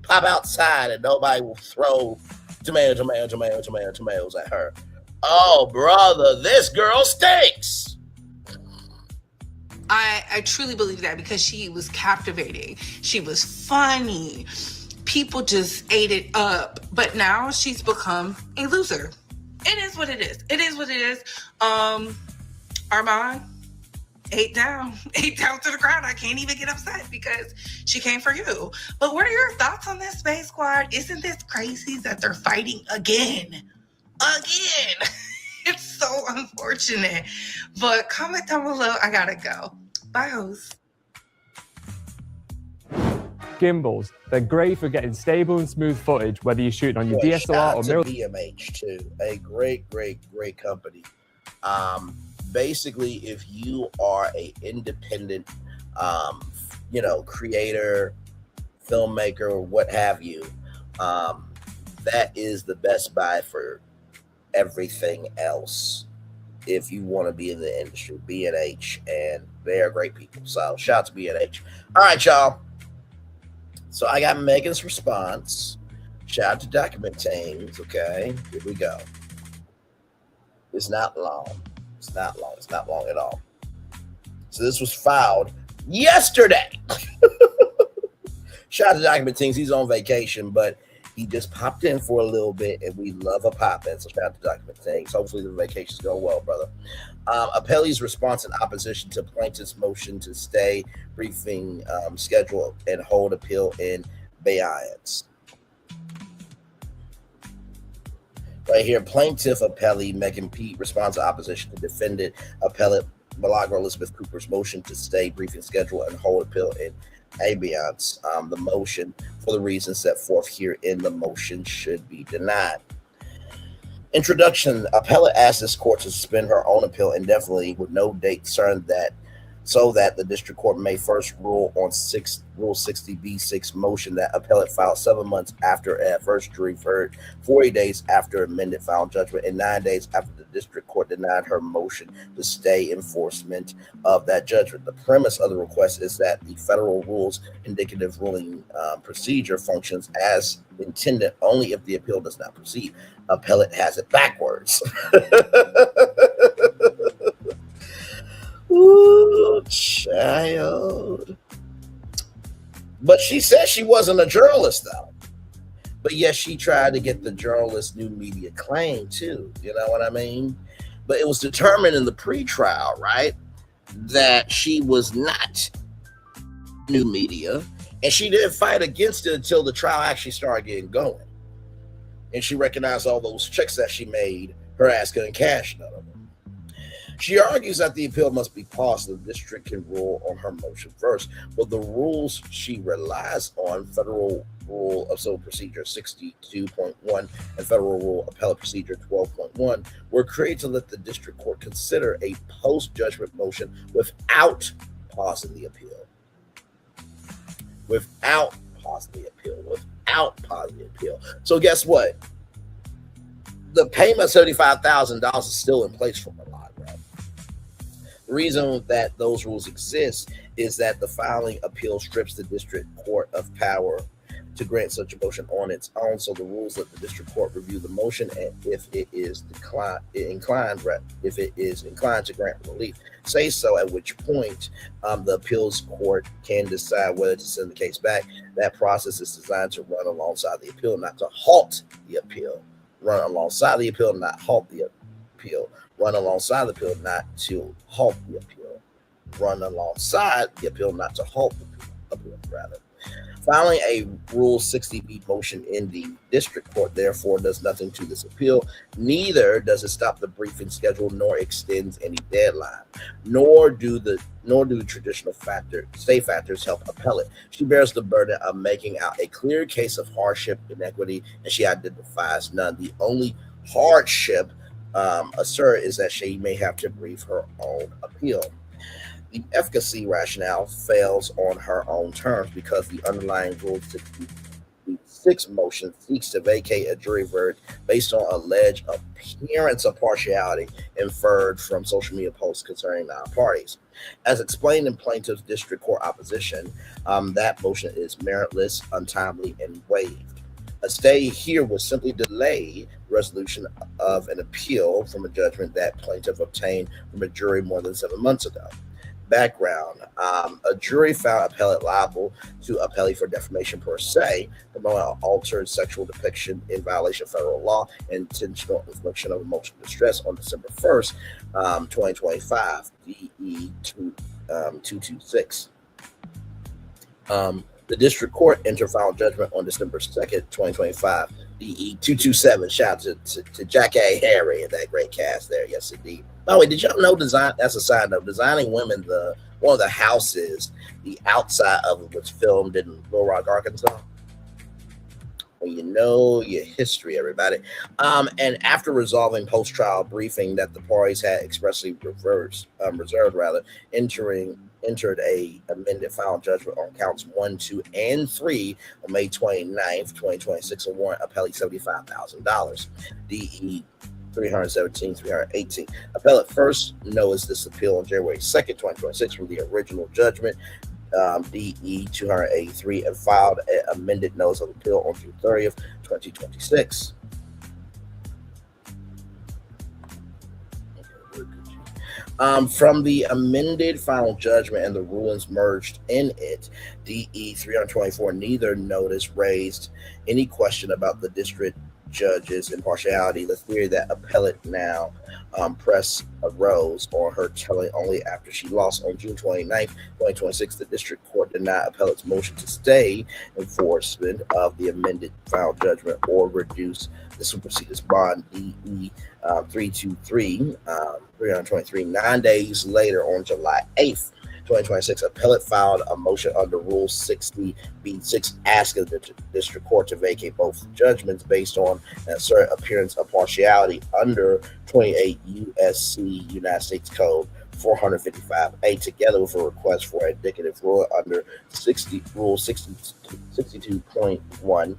pop outside and nobody will throw tomatoes at her. Oh, brother, this girl stinks. I truly believe that because she was captivating. She was funny. People just ate it up. But now she's become a loser. It is what it is. It is what it is. Armon, 8 down to the ground. I can't even get upset because she came for you. But what are your thoughts on this, Space Squad? Isn't this crazy that they're fighting again? It's so unfortunate. But comment down below. I gotta go. Bye, host. Gimbals. They're great for getting stable and smooth footage, whether you're shooting on your DSLR or mirror. BMH too, a great company. Basically, if you are a independent, creator, filmmaker, or what have you, that is the best buy for everything else. If you want to be in the industry, B&H, and they are great people. So shout out to B&H. All right, y'all. So I got Megan's response. Shout out to Document Teams. Okay, here we go. It's not long. It's not long at all. So this was filed yesterday. Shout out to Document Teams. He's on vacation, but he just popped in for a little bit, and we love a pop-in. So shout out to Document Teams. Hopefully the vacations go well, brother. Appellee's response in opposition to plaintiff's motion to stay briefing schedule and hold appeal in abeyance. Right here, plaintiff appellee Megan Pete responds to opposition to defendant appellate Milagro Elizabeth Cooper's motion to stay briefing schedule and hold appeal in abeyance. The motion, for the reasons set forth here in the motion, should be denied. Introduction. Appellate asked this court to suspend her own appeal indefinitely with no date certain so that the district court may first rule on Rule 60B6 motion that appellate filed 7 months after an adverse jury heard, 40 days after amended final judgment, and 9 days after the district court denied her motion to stay enforcement of that judgment. The premise of the request is that the federal rules indicative ruling procedure functions as intended only if the appeal does not proceed. Appellate has it backwards. Ooh, child. But she said she wasn't a journalist, though. But yes, she tried to get the journalist new media claim, too. You know what I mean? But it was determined in the pretrial, right, that she was not new media. And she didn't fight against it until the trial actually started getting going. And she recognized all those checks that she made her ass couldn't cash none of them. She argues that the appeal must be paused so the district can rule on her motion first. But the rules she relies on, Federal Rule of Civil Procedure 62.1 and Federal Rule Appellate Procedure 12.1, were created to let the district court consider a post-judgment motion without pausing the appeal. Without pausing the appeal. So guess what? The payment of $75,000 is still in place for Milagro. The reason that those rules exist is that the filing appeal strips the district court of power to grant such a motion on its own. So the rules let the district court review the motion, and if it is inclined to grant relief, say so. At which point, the appeals court can decide whether to send the case back. That process is designed to run alongside the appeal, not to halt the appeal. Run alongside the appeal, not halt the appeal. Run alongside the appeal, not to halt the appeal. Run alongside the appeal, not to halt the appeal, rather. Filing a Rule 60B motion in the district court, therefore, does nothing to this appeal. Neither does it stop the briefing schedule, nor extends any deadline, nor do traditional state factors help appellate. She bears the burden of making out a clear case of hardship, inequity, and she identifies none. The only hardship assert is that she may have to brief her own appeal. The efficacy rationale fails on her own terms because the underlying Rule 66 motion seeks to vacate a jury verdict based on alleged appearance of partiality inferred from social media posts concerning non-parties. As explained in plaintiff's district court opposition, that motion is meritless, untimely, and waived. A stay here would simply delay resolution of an appeal from a judgment that plaintiff obtained from a jury more than 7 months ago. Background: a jury found appellate liable to appellee for defamation per se, promoting altered sexual depiction in violation of federal law, and intentional infliction of emotional distress on December 1st, 2025, DE 226. The district court entered final judgment on December 2nd, 2025, DE 227. Shout out to Jack A. Harry and that great cast there. Yes, indeed. By the way, did y'all know that's a side note, Designing Women, one of the houses, the outside of it was filmed in Little Rock, Arkansas? Well, you know your history, everybody. And after resolving post-trial briefing that the parties had expressly reserved, entered a amended final judgment on counts 1, 2, and 3 on May 29th, 2026, and warrant appellee $75,000. DE 317-318. Appellate first noticed this appeal on January 2nd, 2026 from the original judgment, DE 283, and filed an amended notice of appeal on June 30th, 2026. From the amended final judgment and the rulings merged in it, DE 324, neither notice raised any question about the district judge's impartiality. The theory that appellate now press arose on her telling only after she lost on June 29th, 2026. The district court denied appellate's motion to stay enforcement of the amended final judgment or reduce the superseded bond, DE 323, 323. 9 days later, on July 8th, 2026, appellate filed a motion under Rule 60B6 asking the district court to vacate both judgments based on an asserted appearance of partiality under 28 U.S.C. United States Code 455A, together with a request for an indicative rule under Rule 62.1.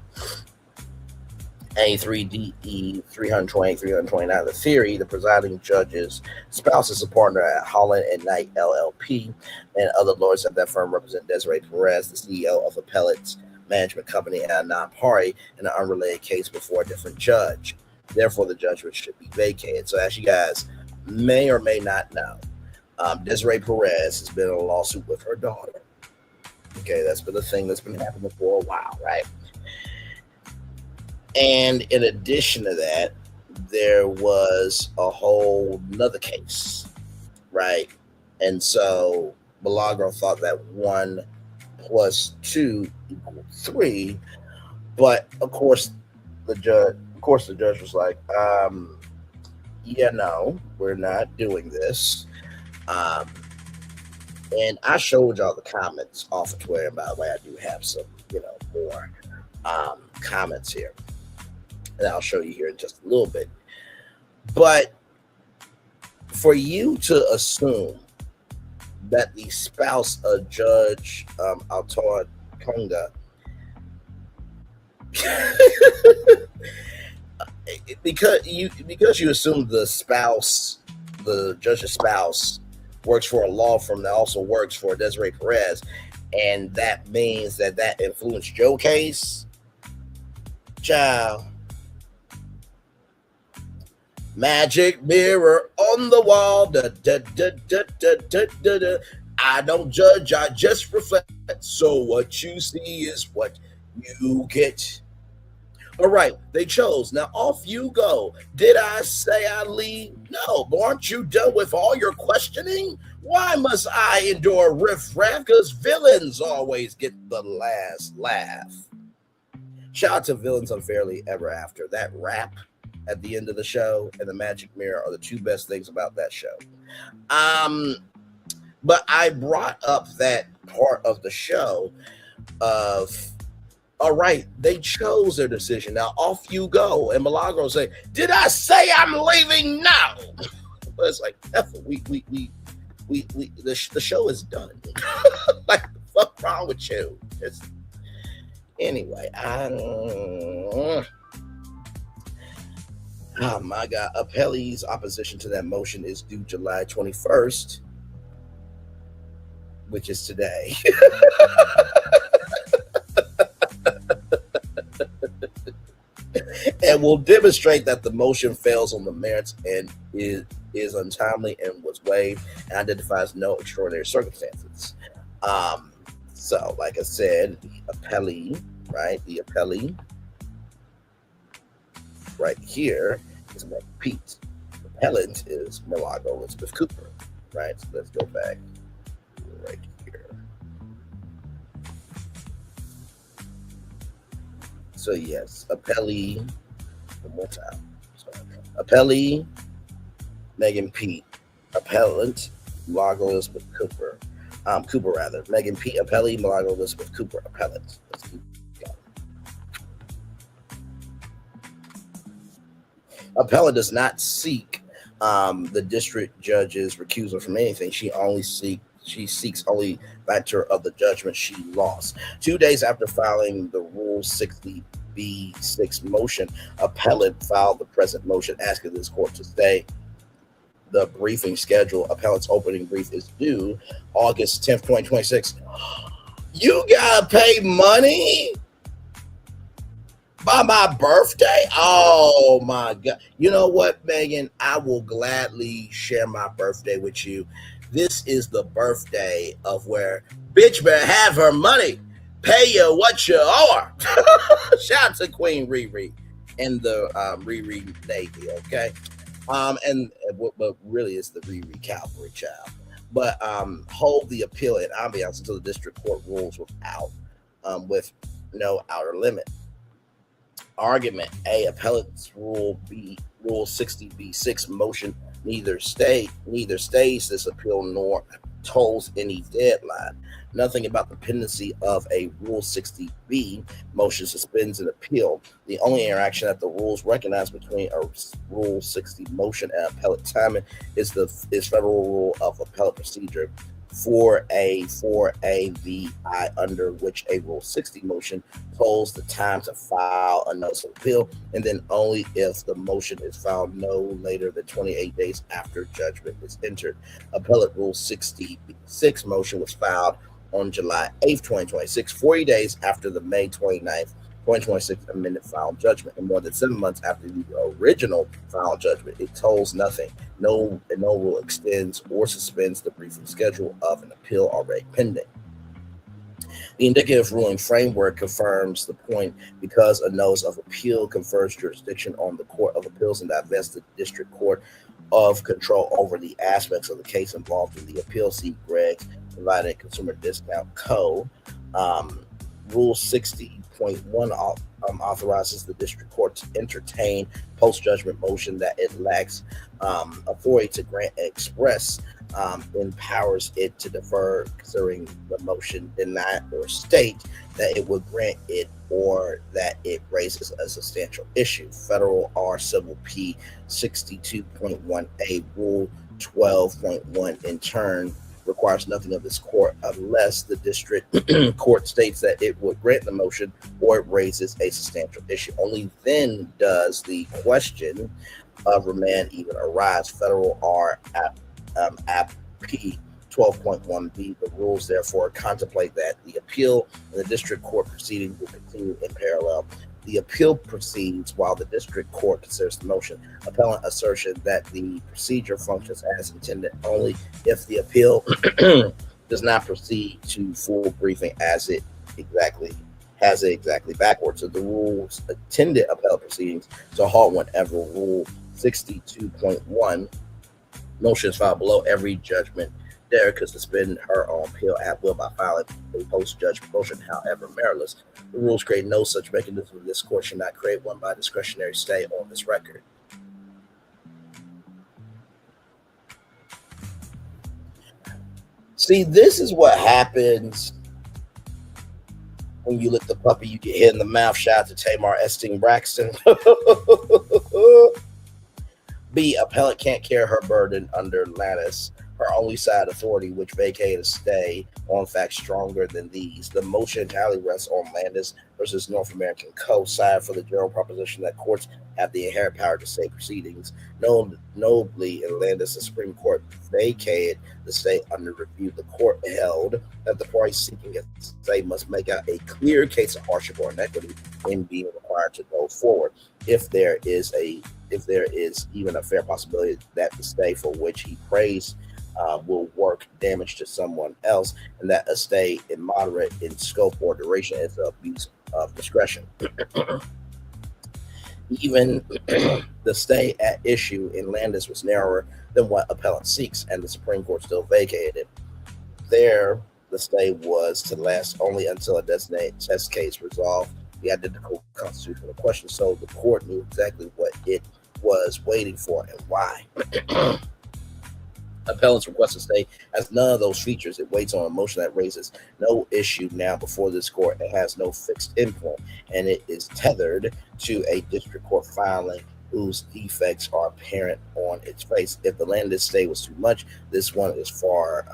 A3DE 320-329. The theory: the presiding judge's spouse is a partner at Holland and Knight LLP, and other lawyers at that firm represent Desiree Perez, the CEO of Appellate's management company, and a non-party in an unrelated case before a different judge. Therefore, the judgment should be vacated. So, as you guys may or may not know, Desiree Perez has been in a lawsuit with her daughter. Okay, that's been a thing that's been happening for a while, right? And in addition to that, there was a whole nother case, right? And so Milagro thought that 1 + 2 = 3, but of course the judge was like, we're not doing this. And I showed y'all the comments off of Twitter. And by the way, I do have some, more comments here. And I'll show you here in just a little bit. But for you to assume that the spouse of Judge Altor Konga because you assume the judge's spouse works for a law firm that also works for Desiree Perez, and that means that influenced your case, child. Magic mirror on the wall. Da, da, da, da, da, da, da, da. I don't judge, I just reflect. So what you see is what you get. All right, they chose. Now off you go. Did I say I leave? No, but aren't you done with all your questioning? Why must I endure riff-raff? Because villains always get the last laugh. Shout out to Villains Unfairly Ever After. That rap at the end of the show and the magic mirror are the two best things about that show. But I brought up that part of the show of, all right, they chose their decision. Now off you go. And Milagro say, did I say I'm leaving now? But it's like, the show is done. Like, what's wrong with you? Anyway, oh my God, appellee's opposition to that motion is due July 21st, which is today. And will demonstrate that the motion fails on the merits and is untimely and was waived and identifies no extraordinary circumstances. So, like I said, appellee, right? The appellee right here is Meg Pete. The appellant is Milagro Elizabeth Cooper, right? So let's go back right here. So yes, appellee, one more time. Sorry. Appellee, Megan Pete. Appellant, Milagro Elizabeth Cooper. Cooper rather. Megan Pete, appellee, Milagro Elizabeth Cooper, appellant. Let's keep going. Appellant does not seek the district judge's recusal from anything. She seeks only matter of the judgment she lost. 2 days after filing the Rule 60B6 motion, appellant filed the present motion asking this court to stay the briefing schedule. Appellant's opening brief is due August 10th, 2026. You gotta pay money by my birthday? Oh my God. You know what, Megan? I will gladly share my birthday with you. This is the birthday of where bitch better have her money. Pay you what you are. Shout out to Queen Riri and the Riri Navy, okay? But really it's the Riri Calvary child. But hold the appeal in ambiance until the district court rules with no outer limit. Argument A, appellate's Rule 60B6 motion neither stays this appeal nor tolls any deadline. Nothing about the pendency of a Rule 60B motion suspends an appeal. The only interaction that the rules recognize between a Rule 60 motion and appellate timing is Federal Rule of Appellate Procedure 4A4AVI, under which a Rule 60 motion tolls the time to file a notice of appeal, and then only if the motion is filed no later than 28 days after judgment is entered. Appellate Rule 66 motion was filed on July 8th, 2026, 40 days after the May 29th, 2026 amended final judgment, and more than 7 months after the original final judgment. It tolls nothing. No rule extends or suspends the briefing schedule of an appeal already pending. The indicative ruling framework confirms the point because a notice of appeal confers jurisdiction on the Court of Appeals and divests the district court of control over the aspects of the case involved in the appeal. See Greg's Provided Consumer Discount Co. Rule 60 62.1 authorizes the district court to entertain post-judgment motion that it lacks authority to grant express empowers it to defer considering the motion deny or state that it would grant it or that it raises a substantial issue. Federal R Civil P 62.1A Rule 12.1 in turn requires nothing of this court unless the district court states that it would grant the motion or it raises a substantial issue. Only then does the question of remand even arise. Federal R App P 12.1b. The rules therefore contemplate that the appeal and the district court proceeding will continue in parallel. The appeal proceeds while the district court considers the motion. Appellant assertion that the procedure functions as intended only if the appeal does not proceed to full briefing has it exactly backwards. So the rules attended appellate proceedings to halt whenever Rule 62.1 motion is filed below every judgment. There could suspend her on appeal at will by filing a post-judgment motion, however meritless. The rules create no such mechanism. This court should not create one by discretionary stay on this record. See, this is what happens when you lick the puppy, you get hit in the mouth. Shout out to Tamar Esting Braxton. B, appellate can't carry her burden under Lattice. Her only side authority, which vacated a stay on facts stronger than these. The motion entirely rests on Landis versus North American co-side for the general proposition that courts have the inherent power to stay proceedings. Notably, in Landis, the Supreme Court vacated the stay under review. The court held that the party seeking a stay must make out a clear case of hardship or inequity in being required to go forward. If there is even a fair possibility that the stay for which he praised will work damage to someone else, and that a stay immoderate in scope or duration is an abuse of discretion. Even the stay at issue in Landis was narrower than what appellant seeks, and the Supreme Court still vacated it. There, the stay was to last only until a designated test case resolved the identical constitutional question, so the court knew exactly what it was waiting for and why. Appellant's request to stay has none of those features. It waits on a motion that raises no issue now before this court. It has no fixed endpoint, and it is tethered to a district court filing whose defects are apparent on its face. If the Landis stay was too much, this one is far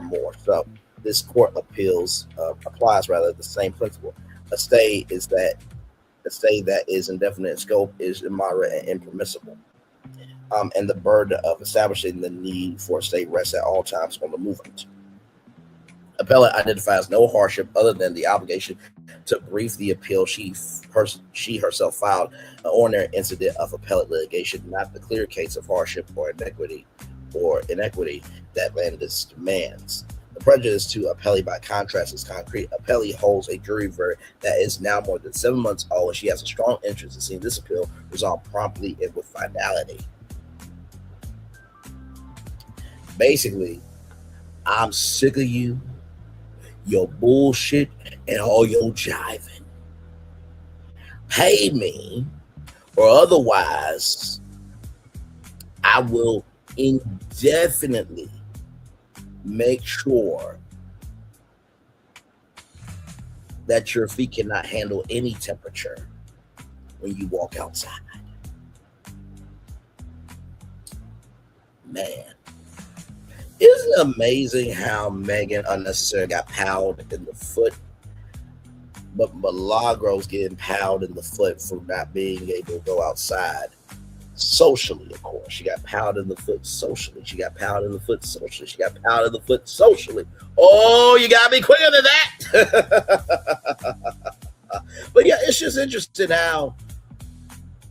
more. So this court applies the same principle. A stay that is indefinite in scope is immoderate and impermissible. And the burden of establishing the need for a stay rests at all times on the movement. Appellant identifies no hardship other than the obligation to brief the appeal she herself filed, an ordinary incident of appellate litigation, not the clear case of hardship or inequity that Landis demands. The prejudice to appellee, by contrast, is concrete. Appellee holds a jury verdict that is now more than 7 months old, and she has a strong interest in seeing this appeal resolved promptly and with finality. Basically, I'm sick of you, your bullshit, and all your jiving. Pay me, or otherwise, I will indefinitely make sure that your feet cannot handle any temperature when you walk outside. Man. Isn't it amazing how Megan unnecessarily got powed in the foot, but Milagro's getting powed in the foot for not being able to go outside socially, of course. She got powed in the foot socially. She got powed in the foot socially. She got powed in the foot socially. Oh, you got to be quicker than that. But yeah, it's just interesting how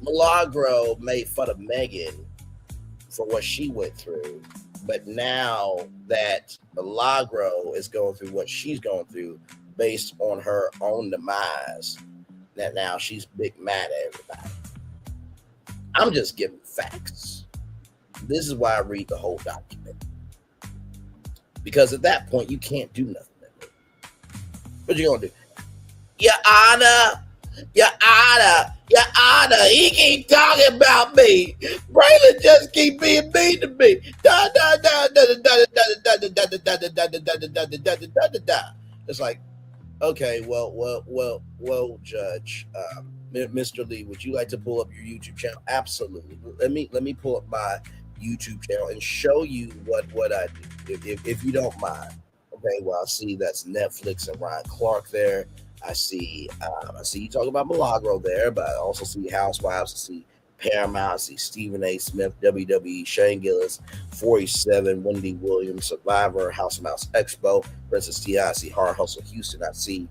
Milagro made fun of Megan for what she went through. But now that Milagro is going through what she's going through based on her own demise, that now she's big mad at everybody. I'm just giving facts. This is why I read the whole document. Because at that point, you can't do nothing. What you going to do? Your Honor, he keep talking about me. Braylon just keep being mean to me. It's like, okay, well, Judge, Mr. Lee, would you like to pull up your YouTube channel? Absolutely. Let me pull up my YouTube channel and show you what I do, if you don't mind. Okay, well, I see that's Netflix and Ryan Clark there. I see you talk about Milagro there, but I also see Housewives. I see Paramount. I see Stephen A. Smith, WWE, Shane Gillis, 47, Wendy Williams, Survivor, House of Mouse Expo, Princess T.I. I see Hard Hustle Houston. I see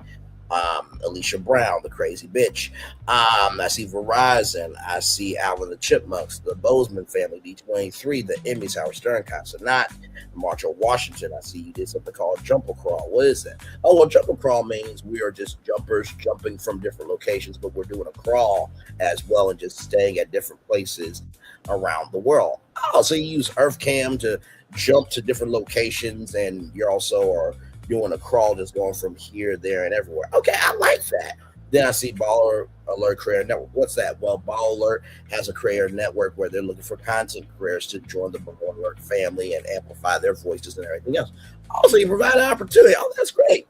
Alicia Brown, the crazy bitch. I see Verizon. I see Alvin the Chipmunks, the Bozeman family, D23, the Emmys, Howard Stern, Not Marshall Washington. I see you did something called Jumper Crawl. What is that? Oh, well, Jumper Crawl means we are just jumpers jumping from different locations, but we're doing a crawl as well and just staying at different places around the world. Oh, so you use EarthCam to jump to different locations, and you also are doing a crawl just going from here, there, and everywhere. Okay, I like that. Then I see Baller Alert Creator Network. What's that? Well, Baller Alert has a creator network where they're looking for content creators to join the Baller Alert family and amplify their voices and everything else. Also, you provide an opportunity. Oh, that's great.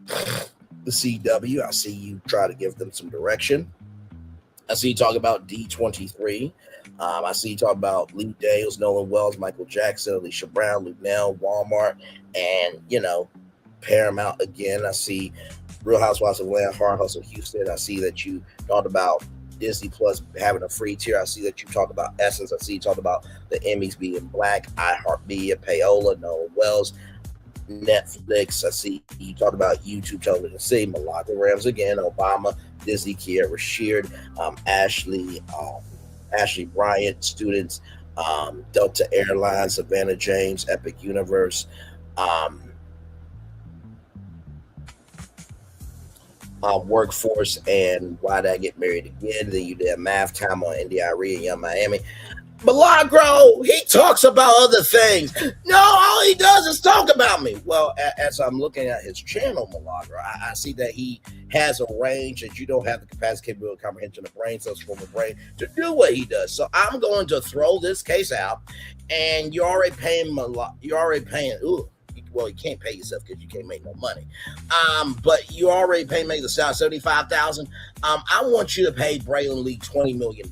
The CW, I see you try to give them some direction. I see you talk about D23. I see you talk about Lee Dales, Nolan Wells, Michael Jackson, Alicia Brown, Luke Nell, Walmart, and, Paramount again. I see Real Housewives of Atlanta, Hard Hustle Houston. I see that you talked about Disney Plus having a free tier. I see that you talk about Essence. I see you talk about the Emmys being black, iHeartMedia, Payola, Nolan Wells, Netflix. I see you talk about YouTube Television City, Milagro Gramz again, Obama, Disney, Kiara Sheard, Ashley Bryant, students, Delta Airlines, Savannah James, Epic Universe, Workforce, and Why Did I Get Married Again? Then you did Math Time on NDIRE and Young Miami. Milagro, he talks about other things. No, all he does is talk about me. Well, as I'm looking at his channel, Milagro, I see that he has a range that you don't have the capacity, capability, comprehension of brain cells from the brain to do what he does. So I'm going to throw this case out, and you're already paying. Ooh, well, you can't pay yourself because you can't make no money. But you already paid me the salary, $75,000. I want you to pay Braylon Lee $20 million.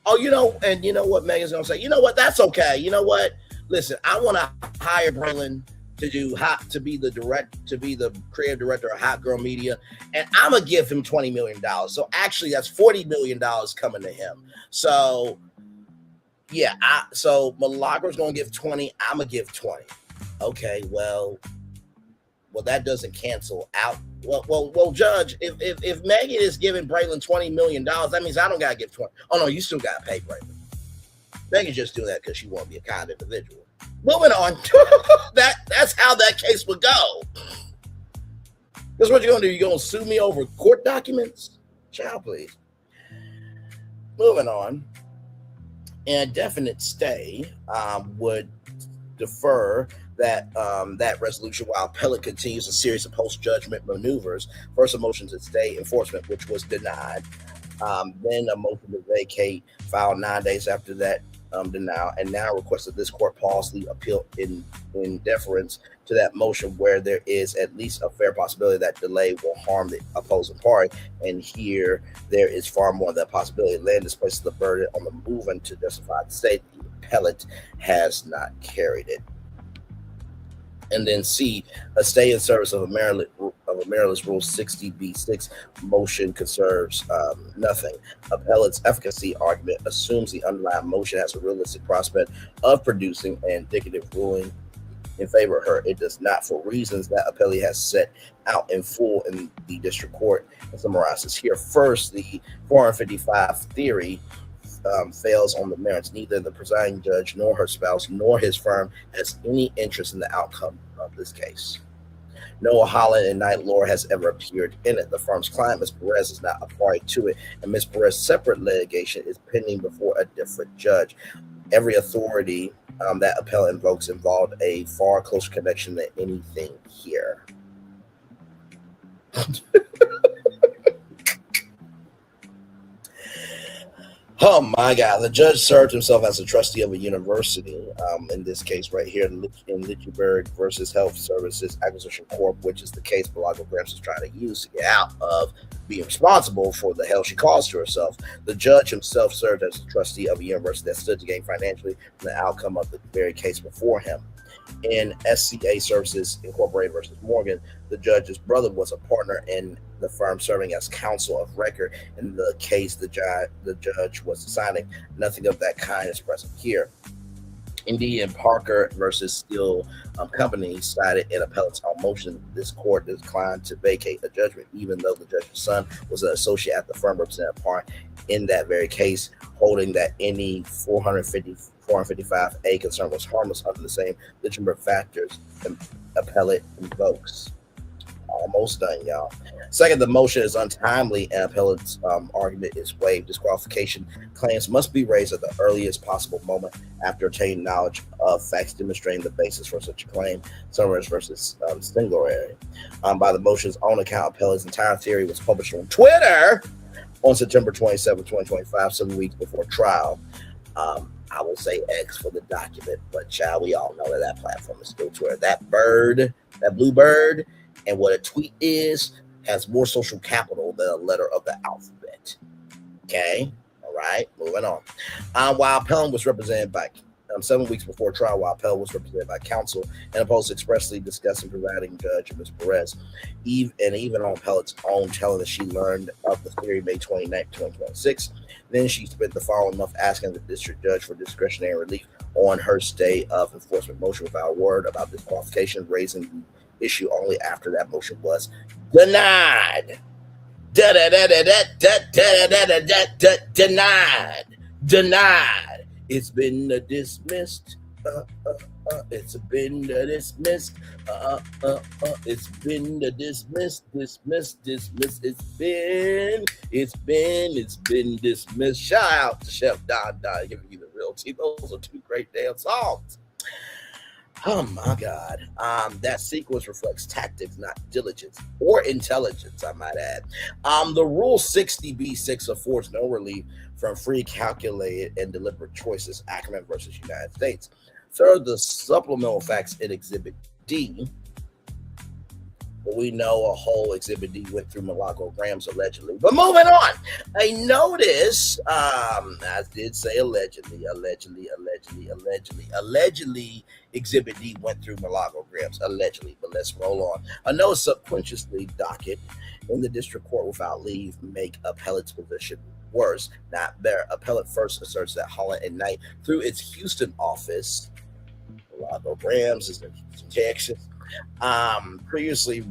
Oh, and you know what Megan's gonna say? You know what? That's okay. You know what? Listen, I want to hire Braylon to be the creative director of Hot Girl Media, and I'm gonna give him $20 million. So actually, that's $40 million coming to him. So yeah, so Milagro's gonna give 20. I'm gonna give 20. Okay, well, that doesn't cancel out. Well, Judge, if Megan is giving Braylon $20 million, that means I don't gotta give 20. Oh no, you still gotta pay Braylon. Megan just do that because she won't be a kind individual. Moving on. That's how that case would go. That's what you're gonna do. You're gonna sue me over court documents? Child, please. Moving on. And a definite stay would defer that resolution while appellate continues a series of post-judgment maneuvers. First, a motion to stay enforcement, which was denied. Then a motion to vacate filed 9 days after that denial, and now requested this court pause the appeal in deference to that motion where there is at least a fair possibility that delay will harm the opposing party. And here there is far more than that possibility. Landis places the burden on the movement to justify the state. The appellate has not carried it. And then C, a stay in service of a meritless Rule 60B6 motion conserves nothing. Appellate's efficacy argument assumes the underlying motion has a realistic prospect of producing an indicative ruling in favor of her. It does not, for reasons that appellee has set out in full in the district court and summarizes here. First, the 455 theory fails on the merits. Neither the presiding judge nor her spouse nor his firm has any interest in the outcome of this case. Noah Holland and Knight Law has ever appeared in it. The firm's client, Ms. Perez, is not a party to it, and Ms. Perez's separate litigation is pending before a different judge. every authority that appellant invokes involved a far closer connection than anything here. Oh my God! The judge served himself as a trustee of a university. In this case, right here, in Lichtenberg versus Health Services Acquisition Corp., which is the case Milagro Gramz is trying to use to get out of being responsible for the hell she caused to herself. The judge himself served as a trustee of a university that stood to gain financially from the outcome of the very case before him. In SCA Services Incorporated versus Morgan, the judge's brother was a partner in the firm serving as counsel of record. In the case the judge was deciding, nothing of that kind is present here. Indeed, in Parker versus Steel Company, cited in appellant's own motion, this court declined to vacate a judgment, even though the judge's son was an associate at the firm represented part in that very case, holding that any 455A concern was harmless under the same Lichtenberg factors the appellate invokes. Almost done, y'all. Second, the motion is untimely and appellant's argument is waived. Disqualification claims must be raised at the earliest possible moment after attaining knowledge of facts demonstrating the basis for such a claim. Summers versus Singletary. By the motion's own account, appellant's entire theory was published on Twitter on September 27, 2025, 7 weeks before trial. I will say X for the document, but child, we all know that platform is still Twitter. That bird, that blue bird, and what a tweet is has more social capital than a letter of the alphabet. Okay, all right, moving on. While appellant was represented by 7 weeks before trial, while appellant was represented by counsel and opposed expressly discussing presiding judge Ms. Perez, even on appellant's own telling that she learned of the theory May 29, 2026. Then she spent the following month asking the district judge for discretionary relief on her stay of enforcement motion without a word about disqualification, raising the issue only after that motion was denied. Denied. It's been dismissed. It's been dismissed. It's been dismissed. It's been dismissed. Shout out to Chef Don giving you the real tea. Those are two great damn songs. Oh my God. That sequence reflects tactics, not diligence or intelligence, I might add. The Rule 60B6 affords no relief from free, calculated, and deliberate choices, Ackerman versus United States. Third, the supplemental facts in Exhibit D. But we know a whole Exhibit D went through Milagro Gramz allegedly. But moving on, I notice, I did say allegedly, Exhibit D went through Milagro Gramz, allegedly, but let's roll on. A note subconsciously docket in the district court without leave make appellant's position worse, not better. Appellant first asserts that Holland and Knight, through its Houston office, Milagro Gramz is in Houston, Texas, previously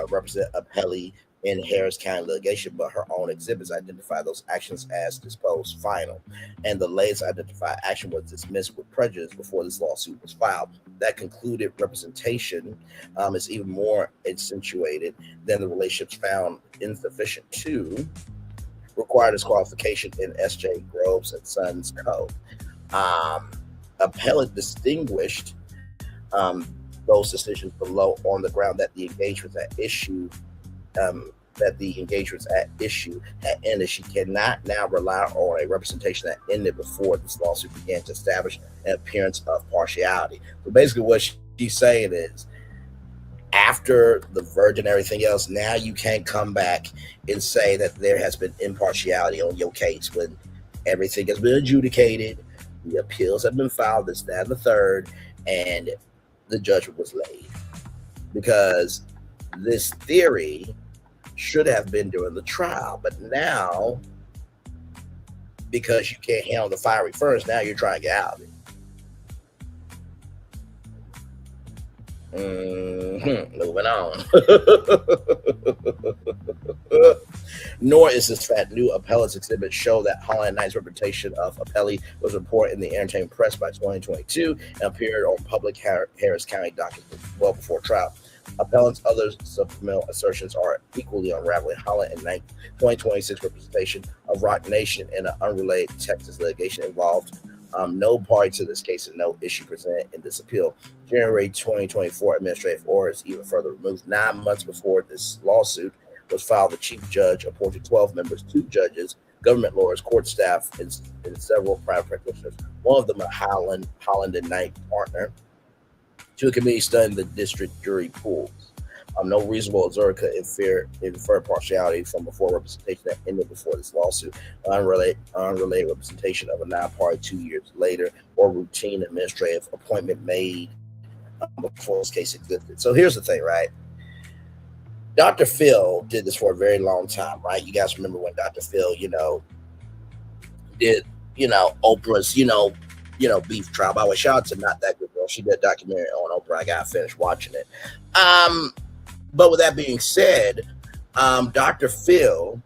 represented appellee in Harris County litigation, but her own exhibits identify those actions as disposed final, and the latest identified action was dismissed with prejudice before this lawsuit was filed. That concluded representation is even more accentuated than the relationships found insufficient to require disqualification in S.J. Groves and Sons Co. Appellant distinguished those decisions below on the ground that the engagements at issue had ended. She cannot now rely on a representation that ended before this lawsuit began to establish an appearance of partiality. So basically what she's saying is, after the verdict and everything else, now you can't come back and say that there has been impartiality on your case when everything has been adjudicated, the appeals have been filed, this, that, and the third, and the judgment was laid. Because this theory should have been during the trial, but now, because you can't handle the fiery furnace, now you're trying to get out of it. Moving on. Nor is this fact new. Appellant's exhibit show that Holland and Knight's reputation of appellee was reported in the entertainment press by 2022 and appeared on public Harris County docket well before trial. Appellant's other supplemental assertions are equally unraveling. Holland and Knight 2026 representation of Rock Nation in an unrelated Texas litigation involved No party to this case and no issue presented in this appeal. January 2024 administrative orders even further removed. 9 months before this lawsuit was filed, the chief judge appointed 12 members, 2 judges, government lawyers, court staff, and several private practitioners. One of them a Holland and Knight partner, to a committee studying the district jury pools. No reasonable observer could infer partiality from before representation that ended before this lawsuit, unrelated representation of a non-party 2 years later, or routine administrative appointment made before this case existed. So here's the thing, right? Dr. Phil did this for a very long time, right? You guys remember when Dr. Phil, did, Oprah's, beef trial. By the way, shout out to Not That Good Girl. She did a documentary on Oprah. I got finished watching it. But with that being said, Dr. Phil,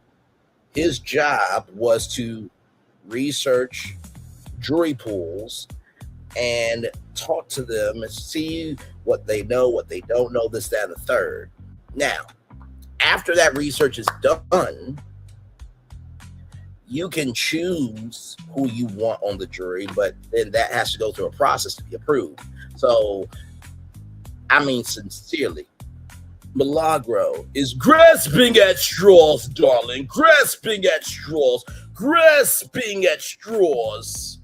his job was to research jury pools and talk to them and see what they know, what they don't know, this, that, and the third. Now, after that research is done, you can choose who you want on the jury, but then that has to go through a process to be approved. So, I mean, sincerely, Milagro is grasping at straws, darling. Grasping at straws. Grasping at straws.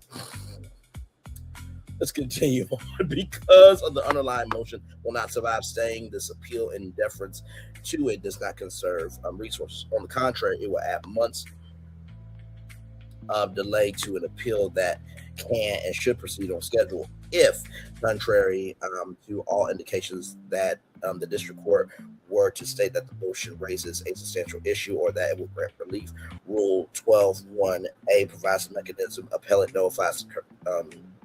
Let's continue on. Because of the underlying motion will not survive staying, this appeal in deference to it does not conserve resources. On the contrary, it will add months of delay to an appeal that can and should proceed on schedule if, contrary to all indications that the district court were to state that the motion raises a substantial issue or that it will grant relief. Rule 12.1a provides a mechanism. Appellate notifies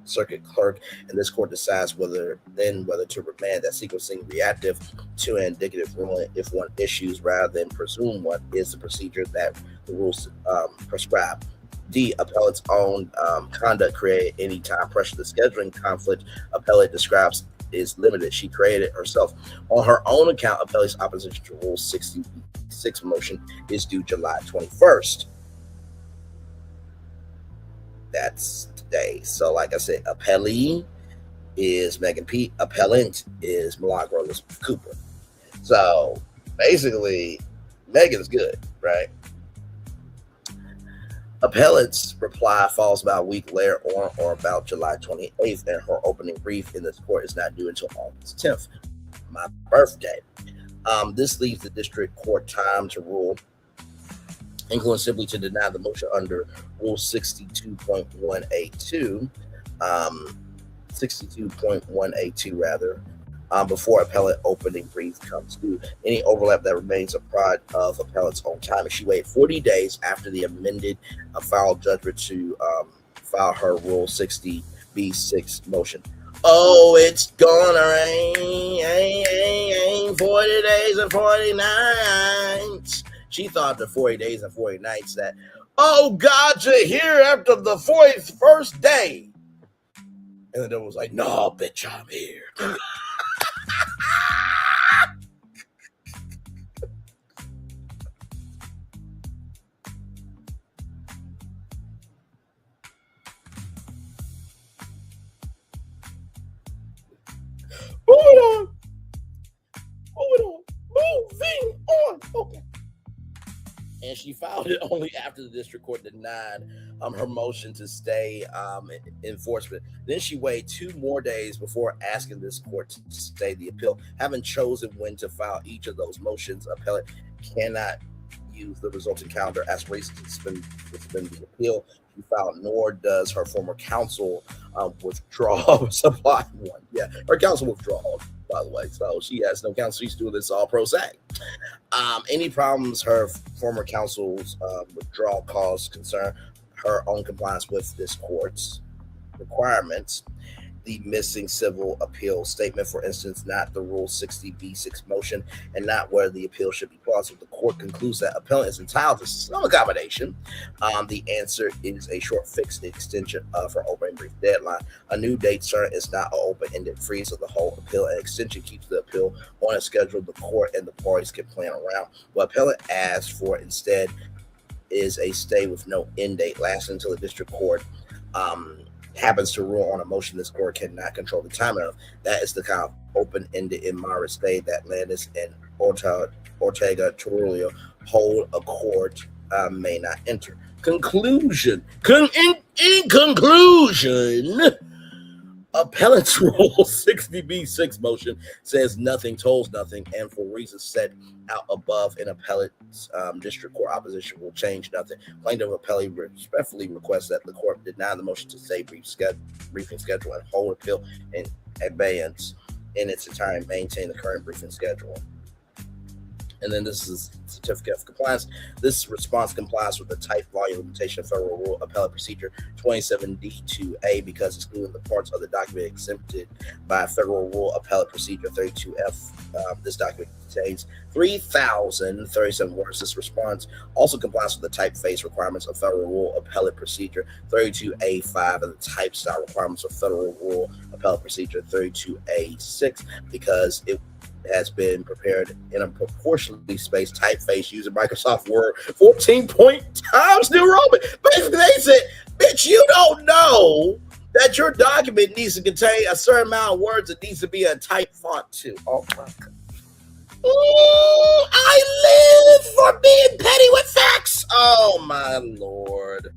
circuit clerk, and this court decides whether to remand that sequencing reactive to an indicative ruling if one issues rather than presume one is the procedure that the rules prescribe. D, appellate's own conduct created any time pressure. The scheduling conflict appellate describes is limited. She created it herself. On her own account, appellate's opposition to Rule 66 motion is due July 21st. That's today. So, like I said, appellee is Megan P. Appellant is Milagro Elizabeth Cooper. So, basically, Megan's good, right? Appellate's reply falls about a week later on or about July 28th, and her opening brief in this court is not due until August 10th, my birthday. This leaves the district court time to rule, including simply to deny the motion under Rule 62.182, 62.182 rather, before appellate opening brief comes due. Any overlap that remains a product of appellate's own time. She waited 40 days after the amended final judgment to file her Rule 60B6 motion. Oh, it's gonna rain 40 days and 40 nights. She thought the 40 days and 40 nights that, oh God, you're here after the 41st day. And the devil was like, no, bitch, I'm here. Moving on. Okay. And she filed it only after the district court denied her motion to stay enforcement. Then she waited 2 more days before asking this court to stay the appeal. Having chosen when to file each of those motions, appellate cannot use the resulting calendar as reason to suspend the appeal. She filed, nor does her former counsel withdraw supply one. Yeah, her counsel withdrawal, by the way. So she has no counsel. She's doing this all pro se. Any problems her former counsel's withdrawal cause concern her own compliance with this court's requirements. The missing civil appeal statement, for instance, not the Rule 60B6 motion, and not whether the appeal should be plausible. The court concludes that appellant is entitled to some accommodation. The answer is a short fixed extension of her opening brief deadline. A new date certain is not an open-ended freeze of the whole appeal. An extension keeps the appeal on a schedule. The court and the parties can plan around. What appellant asks for instead is a stay with no end date, lasting until the district court happens to rule on a motion this court cannot control the timing of. That is the kind of open-ended immoral state that Landis and Ortega Trujillo hold a court may not enter. Conclusion. In conclusion, Appellant's Rule 60B6 motion says nothing tolls nothing, and for reasons set out above in appellate's district court opposition will change nothing. Plaintiff appellee respectfully requests that the court deny the motion to stay briefing schedule and hold appeal in abeyance in its entirety and maintain the current briefing schedule. And then this is certificate of compliance. This response complies with the type volume limitation of Federal Rule Appellate Procedure 27D2A because excluding the parts of the document exempted by Federal Rule Appellate Procedure 32F. This document contains 3,037 words. This response also complies with the typeface requirements of Federal Rule Appellate Procedure 32A5 and the type style requirements of Federal Rule Appellate Procedure 32A6 because it has been prepared in a proportionally spaced typeface using Microsoft Word 14-point Times New Roman. Basically, they said, bitch, you don't know that your document needs to contain a certain amount of words. It needs to be a type font too. Oh my God. Ooh, I live for being petty with facts. Oh my Lord.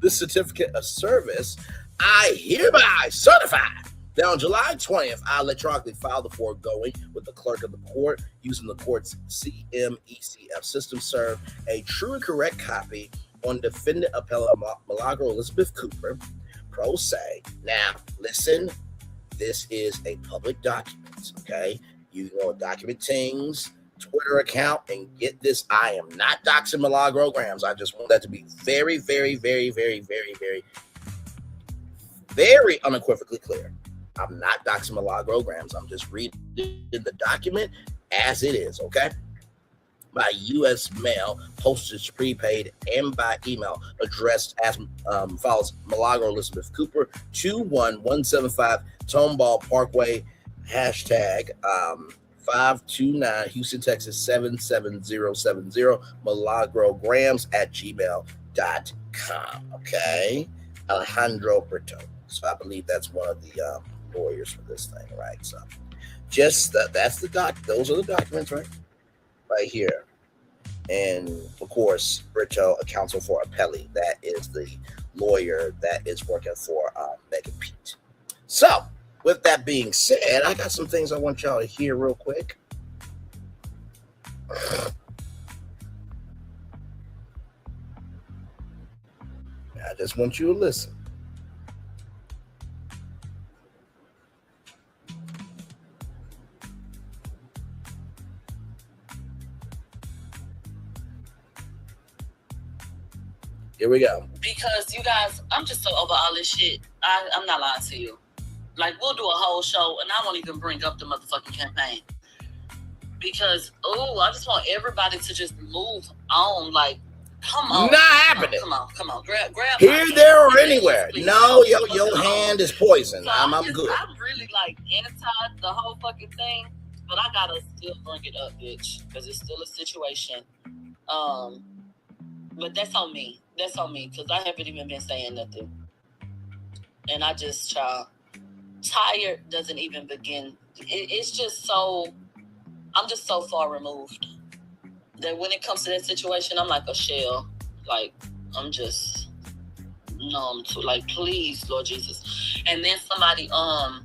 This certificate of service, I hereby certify that on July 20th, I electronically filed the foregoing with the clerk of the court using the court's CMECF system, served a true and correct copy on defendant appellant Milagro Elizabeth Cooper, pro se. Now, listen, this is a public document, okay? You can go to Document Tings Twitter account and get this. I am not doxing Milagro Gramz. I just want that to be very, very, very, very, very, very, very unequivocally clear. I'm not doxing Milagro Gramz. I'm just reading the document as it is, okay? By U.S. mail, postage prepaid, and by email, addressed as follows: Milagro Elizabeth Cooper, 21175 Tomball Parkway, hashtag 529 Houston, Texas 77070, Milagro Gramz at gmail.com, okay? Alejandro Brito. So I believe that's one of the lawyers for this thing, right? So just that's the those are the documents, right here. And of course, Brito, a counsel for appellee, that is the lawyer that is working for Megan Pete. So with that being said, I got some things I want y'all to hear real quick. I just want you to listen. Here we go. Because you guys, I'm just so over all this shit. I'm not lying to you. Like, we'll do a whole show, and I won't even bring up the motherfucking campaign. Because, I just want everybody to just move on. Like, come on. Not happening. Come on. Grab here, there, or anywhere. Please. No, your hand is poisoned. So I'm good. I'm really, like, anti the whole fucking thing, but I gotta still bring it up, bitch, because it's still a situation. But that's on me. That's on me, because I haven't even been saying nothing. And I just, tired doesn't even begin. It's just so, I'm just so far removed that when it comes to that situation, I'm like a shell. Like, I'm just numb to, like, please, Lord Jesus. And then somebody, I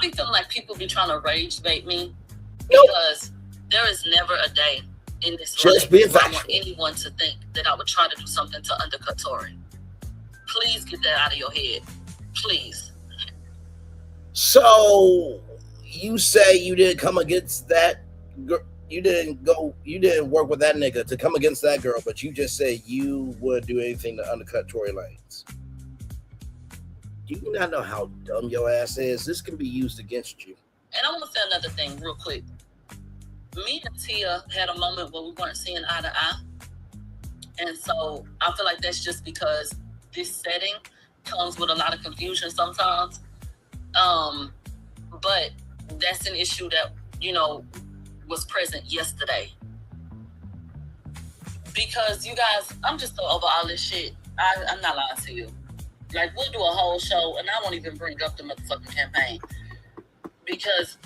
be feeling like people be trying to rage bait me because there is never a day in this just be I want anyone to think that I would try to do something to undercut Tory. Please get that out of your head. Please. So you say you didn't come against that girl, you didn't work with that nigga to come against that girl, but you just said you would do anything to undercut Tory Lanez. Do you not know how dumb your ass is? This can be used against you. And I want to say another thing real quick. Me and Tia had a moment where we weren't seeing eye to eye. And so I feel like that's just because this setting comes with a lot of confusion sometimes. But that's an issue that, was present yesterday. Because you guys, I'm just so over all this shit. I'm not lying to you. Like, we'll do a whole show, and I won't even bring up the motherfucking campaign. Because,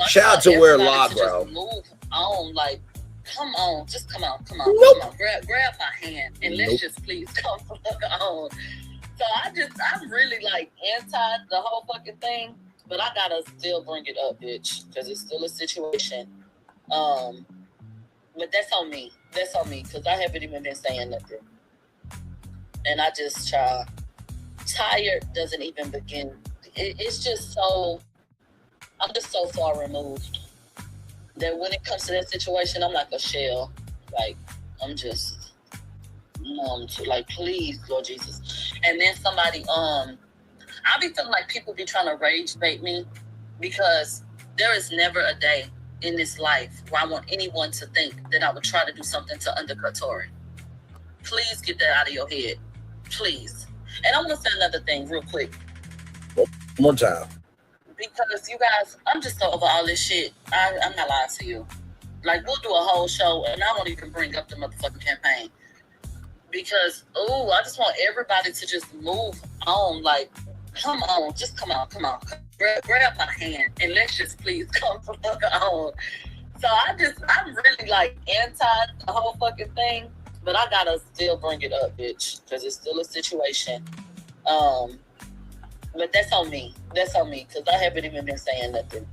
shout out to where Milagro. Move on, like, come on, just come on. Grab my hand, and let's just please come on. So I'm really like anti the whole fucking thing, but I gotta still bring it up, bitch, because it's still a situation. But that's on me, because I haven't even been saying nothing, and I just try. Tired doesn't even begin. It's just so. I'm just so far removed that when it comes to that situation, I'm like a shell. Like, I'm just numb to, like, please, Lord Jesus. And then somebody, I be feeling like people be trying to rage bait me, because there is never a day in this life where I want anyone to think that I would try to do something to undercut Tory. Please get that out of your head. Please. And I'm going to say another thing real quick. One time. Because you guys, I'm just so over all this shit. I'm not lying to you. Like, we'll do a whole show, and I won't even bring up the motherfucking campaign. Because, I just want everybody to just move on. Like, come on, just come on. Grab my hand, and let's just please come on. So I'm really, like, anti the whole fucking thing. But I gotta still bring it up, bitch, because it's still a situation. But that's on me, because I haven't even been saying nothing.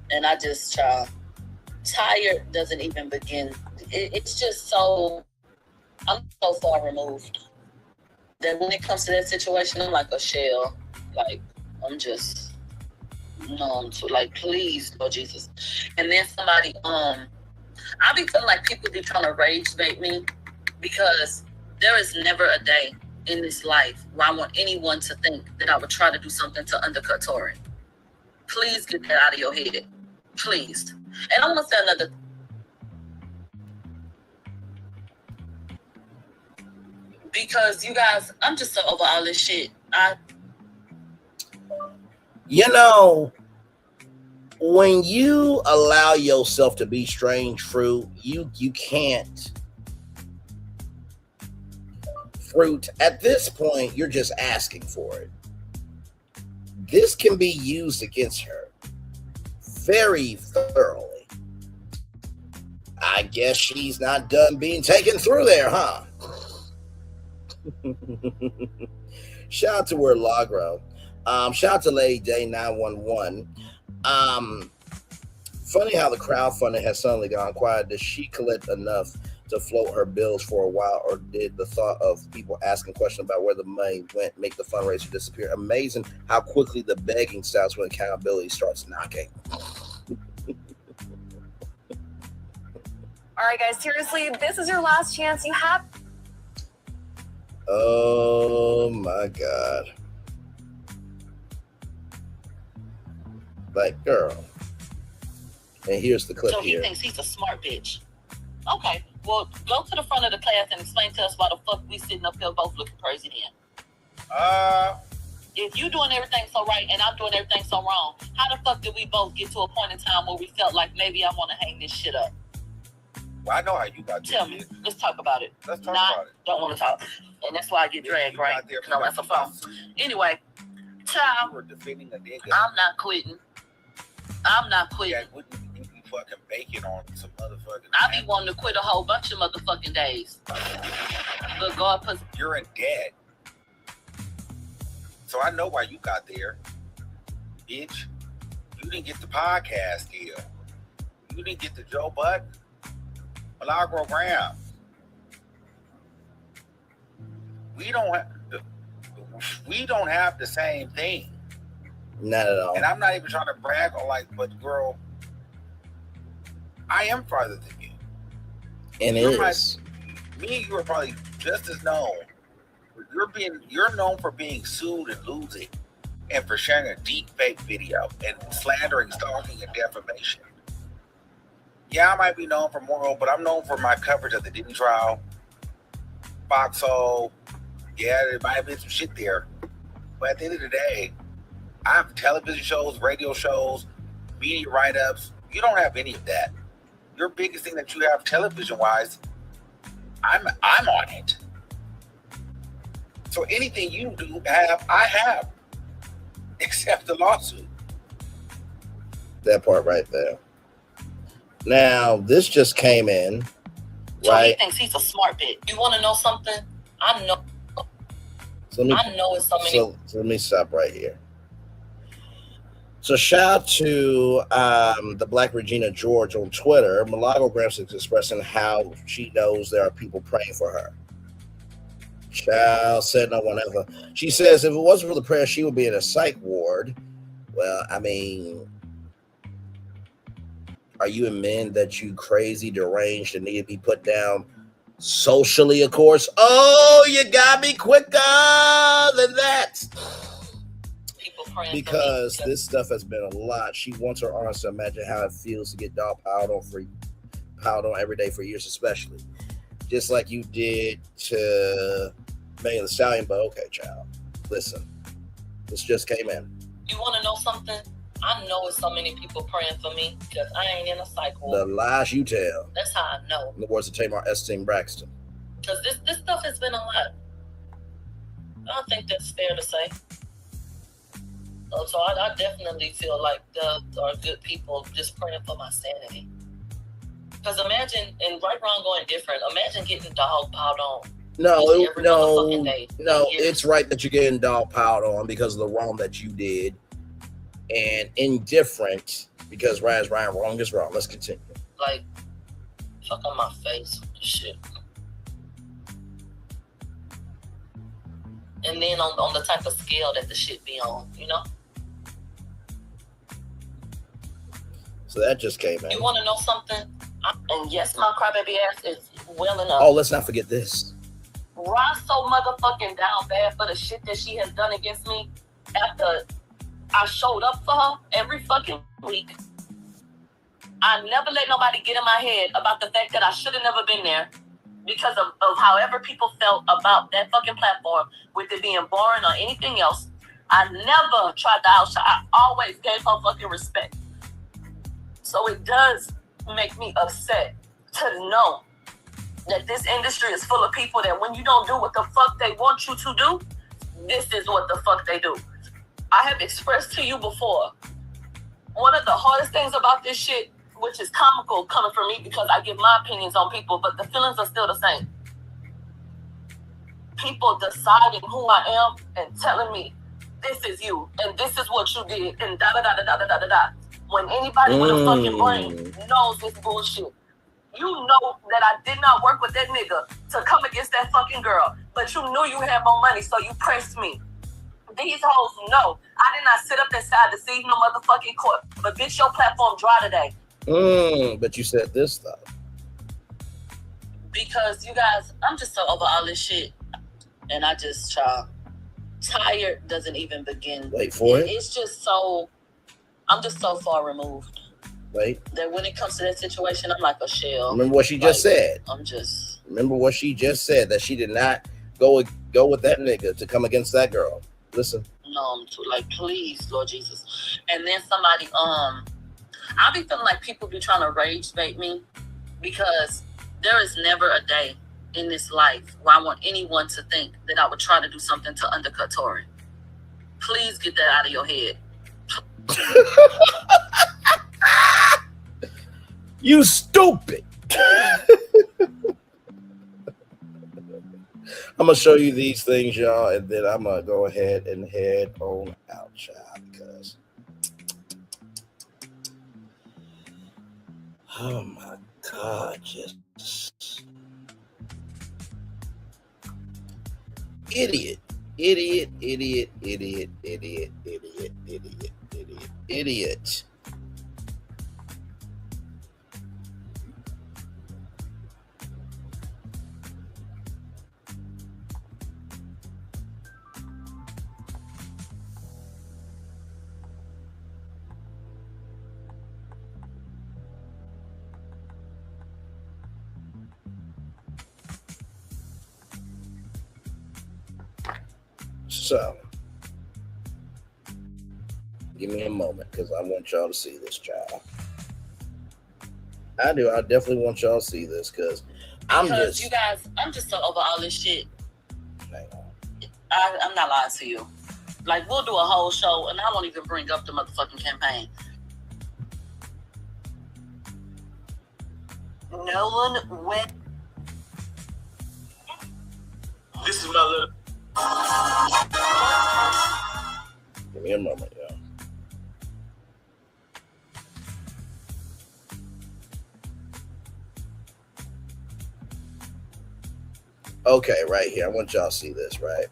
And I just try. Tired doesn't even begin. It's just so, I'm so far removed that when it comes to that situation, I'm like a shell. Like, I'm just numb to, like, please, Lord Jesus. And then somebody, I be feeling like people be trying to rage bait me, because there is never a day in this life where I want anyone to think that I would try to do something to undercut Tory. Please get that out of your head. Please. And I'm going to say another. Because you guys, I'm just so over all this shit. When you allow yourself to be strange fruit, you can't fruit. At this point, you're just asking for it. This can be used against her very thoroughly. I guess she's not done being taken through there, huh? Shout out to where Milagro. Shout out to Lady Day 911. Funny how the crowdfunding has suddenly gone quiet. Does she collect enough to float her bills for a while, or did the thought of people asking questions about where the money went make the fundraiser disappear? Amazing how quickly the begging stops when accountability starts knocking. All right, guys, seriously, this is your last chance. You have. Oh my God. Like, girl. And here's the clip. So he thinks he's a smart bitch. Okay, well, go to the front of the class and explain to us why the fuck we sitting up here both looking crazy then. If you doing everything so right and I'm doing everything so wrong, how the fuck did we both get to a point in time where we felt like maybe I want to hang this shit up? Well, I know how you got. Tell me. Let's talk about it. Let's talk about it. Don't want to talk, and that's why I get dragged, right? No, that's a phone. Anyway, child, I'm not quitting. Yeah, wouldn't you be fucking baking on some motherfucking? I be wanting to quit a whole bunch of motherfucking days. But God puts. You're in debt. So I know why you got there, bitch. You didn't get the podcast deal. You didn't get the Joe Budden. Milagro Gramz. We don't have the same thing. Not at all. And I'm not even trying to brag or but girl, I am farther than you. And it is. Me and you are probably just as known. You're known for being sued and losing, and for sharing a deep fake video and slandering, stalking, and defamation. Yeah, I might be known for more, but I'm known for my coverage of the Diddy trial, Foxhole. Yeah, there might have been some shit there. But at the end of the day, I have television shows, radio shows, media write-ups. You don't have any of that. Your biggest thing that you have television-wise, I'm on it. So anything you do I have, except the lawsuit. That part right there. Now, this just came in, So right? he thinks he's a smart bitch. You want to know something? I know. So I know it's so many. So let me stop right here. So shout out to the Black Regina George on Twitter. Milagro Gramz is expressing how she knows there are people praying for her. Child said no one ever. She says if it wasn't for the prayer, she would be in a psych ward. Well, I mean, are you a man that you crazy, deranged, and need to be put down socially, of course? Oh, you got me quicker than that. Because this stuff has been a lot. She wants her audience to imagine how it feels to get dog piled on every day for years, especially. Just like you did to Megan Thee Stallion, but okay, child. Listen, this just came in. You want to know something? I know it's so many people praying for me because I ain't in a psych ward. The lies you tell. That's how I know. In the words of Tamar Esteem Braxton. Because this stuff has been a lot. I don't think that's fair to say. So I definitely feel like there are good people just praying for my sanity. Because imagine, and right, wrong, going different, imagine getting dog piled on. No, it's right that you're getting dog piled on because of the wrong that you did. And indifferent because right is right, wrong is wrong. Let's continue. Like, fuck on my face. Shit. And then on the type of scale that the shit be on, you know? So that just came in. You want to know something? And yes, my crybaby ass is well enough. Oh, let's not forget this. Rod's so motherfucking down bad for the shit that she has done against me after I showed up for her every fucking week. I never let nobody get in my head about the fact that I should have never been there because of however people felt about that fucking platform, with it being boring or anything else. I never tried to outshine. I always gave her fucking respect. So it does make me upset to know that this industry is full of people that when you don't do what the fuck they want you to do, this is what the fuck they do. I have expressed to you before, one of the hardest things about this shit, which is comical coming from me because I give my opinions on people, but the feelings are still the same. People deciding who I am and telling me, this is you, and this is what you did, and da-da-da-da-da-da-da-da. When anybody with a fucking brain knows this bullshit. You know that I did not work with that nigga to come against that fucking girl, but you knew you had more money, so you pressed me. These hoes know I did not sit up inside to see no motherfucking court. But bitch, your platform dry today. But you said this stuff. Because you guys, I'm just so over all this shit. And I just tired doesn't even begin. Wait for it. It's just so, I'm just so far removed. Wait. That when it comes to that situation, I'm like a shell. Remember what she just said. Remember what she just said, that she did not go with that nigga to come against that girl. Listen. No, like, please, Lord Jesus. And then somebody, I be feeling like people be trying to rage bait me because there is never a day in this life where I want anyone to think that I would try to do something to undercut Tory. Please get that out of your head. You stupid. I'm going to show you these things, y'all, and then I'm going to go ahead and head on out, child, because oh, my God, just idiot. So, give me a moment because I want y'all to see this, child. I do. I definitely want y'all to see this because I'm just you guys, I'm just so over all this shit. Hang on. I'm not lying to you. Like, we'll do a whole show, and I won't even bring up the motherfucking campaign. No one went. This is my little. Give me a moment, y'all. Okay, right here. I want y'all to see this, right?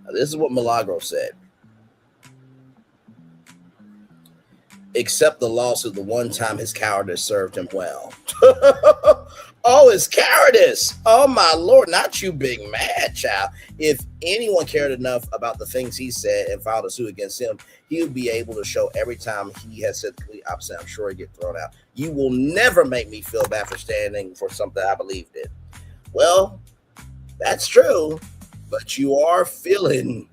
Now, this is what Milagro said. Accept the loss of the one time his cowardice served him well. Oh, his cowardice. Oh, my Lord. Not you being mad, child. If anyone cared enough about the things he said and filed a suit against him, he would be able to show every time he has said the complete opposite. I'm sure he'd get thrown out. You will never make me feel bad for standing for something I believed in. Well, that's true, but you are feeling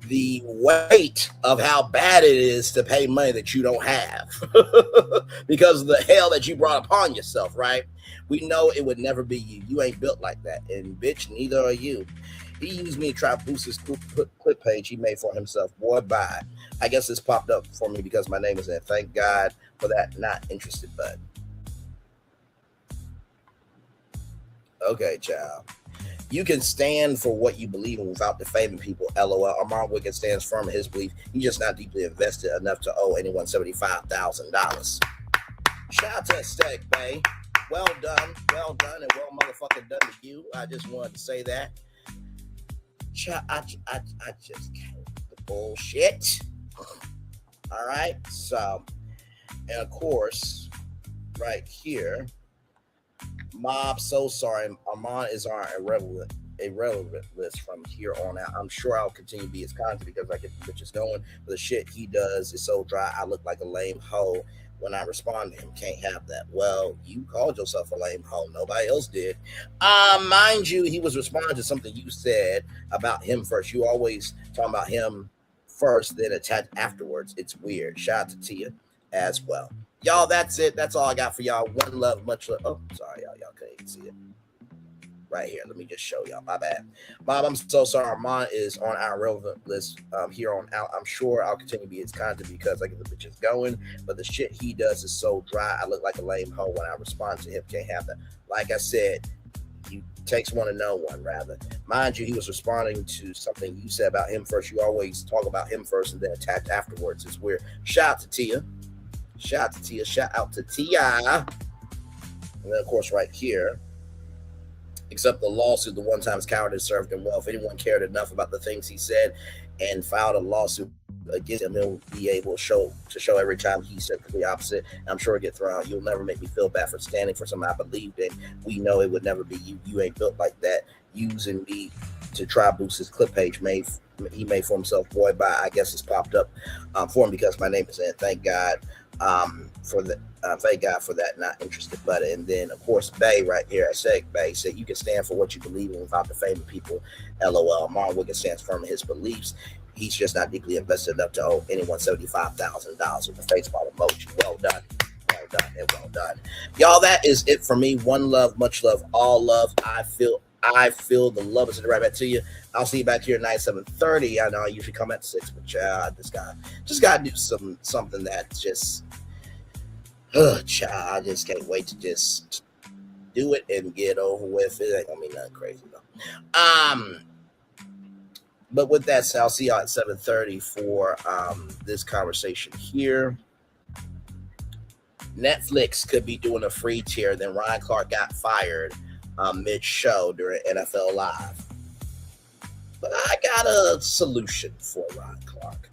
the weight of how bad it is to pay money that you don't have because of the hell that you brought upon yourself, right? We know it would never be you. You ain't built like that. And bitch, neither are you. He used me to try to boost his clip page he made for himself. Boy, bye. I guess this popped up for me because my name is in. Thank God for that not interested button. Okay, child. You can stand for what you believe in without defaming people. LOL. Armon Wiggins stands firm in his belief. He's just not deeply invested enough to owe anyone $75,000. Shout out to Aesthetic Bay. Well done, and well motherfucking done to you. I just wanted to say that. I just can't with the bullshit. All right, so, and of course, right here, Mob, so sorry. Armon is on irrelevant list from here on out. I'm sure I'll continue to be his content because I get the bitches going. But the shit he does is so dry, I look like a lame hoe when I respond to him. Can't have that. Well, you called yourself a lame hoe. Nobody else did. Mind you, he was responding to something you said about him first. You always talk about him first, then attack afterwards. It's weird. Shout out to Tia as well. Y'all, that's it. That's all I got for y'all. One love, much love. Oh, sorry, y'all. Y'all couldn't even see it. Right here. Let me just show y'all. My bad. Bob, I'm so sorry. Armon is on our relevant list here on out. I'm sure I'll continue to be his content because I get the bitches going. But the shit he does is so dry. I look like a lame hoe when I respond to him. Can't have that. Like I said, you takes one to know one, rather. Mind you, he was responding to something you said about him first. You always talk about him first and then attack afterwards. It's weird. Shout out to Tia. Shout out to Tia. Shout out to Tia. And then, of course, right here, except the lawsuit, the one time his cowardice served him well. If anyone cared enough about the things he said and filed a lawsuit against him, he'll be able to show every time he said the opposite. I'm sure he'll get thrown out. You'll never make me feel bad for standing for something I believed in. We know it would never be you. You ain't built like that. Using me to try to boost his clip page he made for himself. Boy, bye. I guess it's popped up for him because my name is in. Thank God for that. Thank God for that. Not interested, but and then of course Bay right here. I said Bay said you can stand for what you believe in without defaming people. LOL. Armon Wiggins stands firm in his beliefs. He's just not deeply invested enough to owe anyone $75,000 with a facepalm emoji. Well done. Well done and well done. Y'all, that is it for me. One love, much love, all love. I feel the love is right back to you. I'll see you back here at 7:30. I know I usually come at 6, but I just gotta do something that just child, I just can't wait to just do it and get over with. It ain't gonna be nothing crazy though. But with that said, I'll see y'all at 7:30 for this conversation here. Netflix could be doing a free tier. Then Ryan Clark got fired mid-show during NFL Live. But I got a solution for Ryan Clark.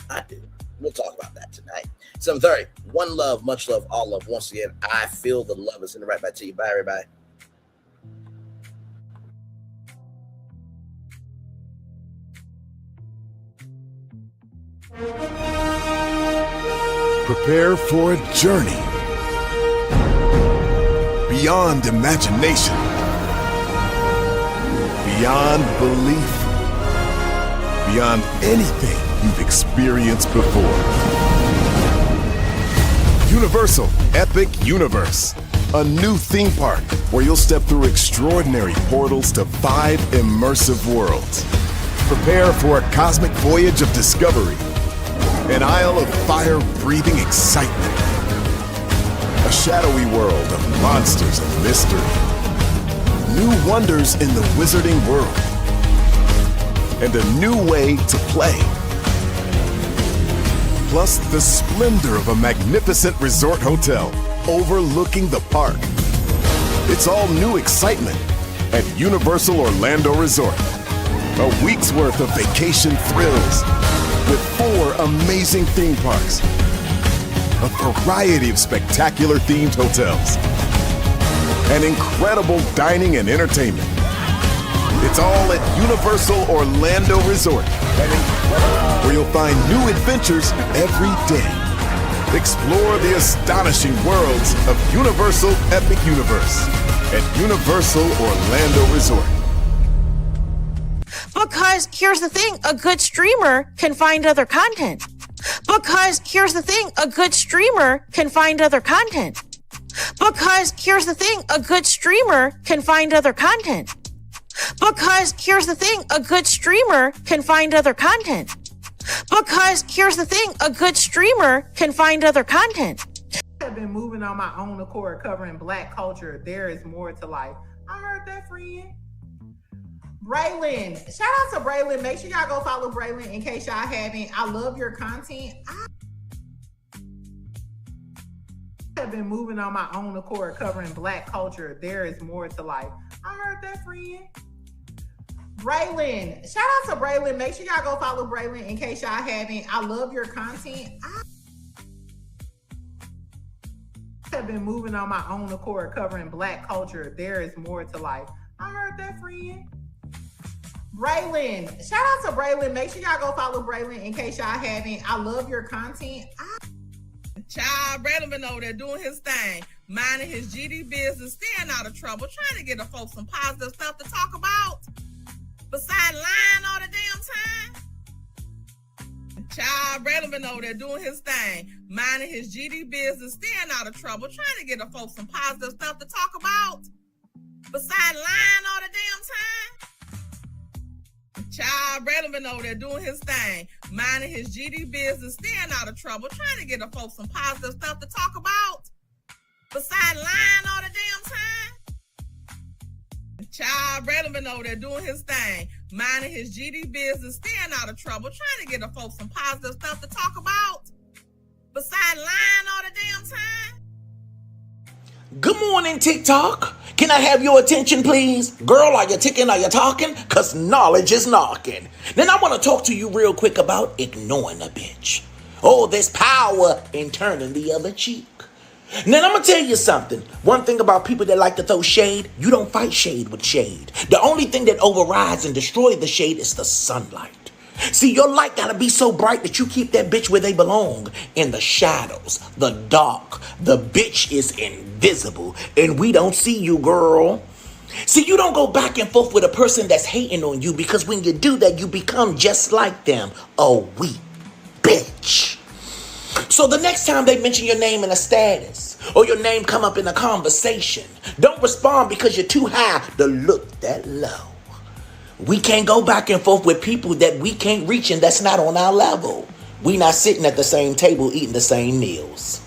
I do. We'll talk about that tonight. 7:30. One love, much love, all love. Once again, I feel the love is in the right back to you. Bye, everybody. Prepare for a journey beyond imagination, beyond belief, beyond anything you've experienced before. Universal Epic Universe. A new theme park where you'll step through extraordinary portals to 5 immersive worlds. Prepare for a cosmic voyage of discovery. An isle of fire-breathing excitement. A shadowy world of monsters and mystery. New wonders in the wizarding world. And a new way to play. Plus the splendor of a magnificent resort hotel overlooking the park. It's all new excitement at Universal Orlando Resort. A week's worth of vacation thrills with 4 amazing theme parks, a variety of spectacular themed hotels, and incredible dining and entertainment. It's all at Universal Orlando Resort, where you'll find new adventures every day. Explore the astonishing worlds of Universal Epic Universe at Universal Orlando Resort. Because here's the thing, a good streamer can find other content. Because here's the thing, a good streamer can find other content. Because here's the thing, a good streamer can find other content. Because here's the thing, a good streamer can find other content. Because here's the thing, a good streamer can find other content. I have been moving on my own accord, covering Black culture. There is more to life. I heard that, friend. Braylon, shout out to Braylon. Make sure y'all go follow Braylon in case y'all haven't. I love your content. I have been moving on my own accord, covering Black culture. There is more to life. I heard that, friend. Braylon, shout out to Braylon. Make sure y'all go follow Braylon in case y'all haven't. I love your content. I have been moving on my own accord, covering Black culture. There is more to life. I heard that, friend. Braylon, shout out to Braylon. Make sure y'all go follow Braylon in case y'all haven't. I love your content. Child, Braylon been over there doing his thing, minding his GD business, staying out of trouble, trying to get the folks some positive stuff to talk about. Besides lying all the damn time. Child, Braylon been over there doing his thing, minding his GD business, staying out of trouble, trying to get the folks some positive stuff to talk about. Besides lying all the damn time. Child, Braylon been over there doing his thing, minding his GD business, staying out of trouble, trying to get the folks some positive stuff to talk about. Besides lying all the damn time. Child, Braylon been over there doing his thing, minding his GD business, staying out of trouble, trying to get the folks some positive stuff to talk about. Besides lying all the damn time. Good morning, TikTok. Can I have your attention, please? Girl, are you ticking? Are you talking? Because knowledge is knocking. Then I want to talk to you real quick about ignoring a bitch. Oh, there's power in turning the other cheek. Now, I'm going to tell you something. One thing about people that like to throw shade, you don't fight shade with shade. The only thing that overrides and destroys the shade is the sunlight. See, your light gotta be so bright that you keep that bitch where they belong. In the shadows, the dark. The bitch is invisible, and we don't see you, girl. See, you don't go back and forth with a person that's hating on you, because when you do that, you become just like them. A weak bitch. So the next time they mention your name in a status, or your name come up in a conversation, don't respond because you're too high to look that low. We can't go back and forth with people that we can't reach and that's not on our level. We not sitting at the same table eating the same meals.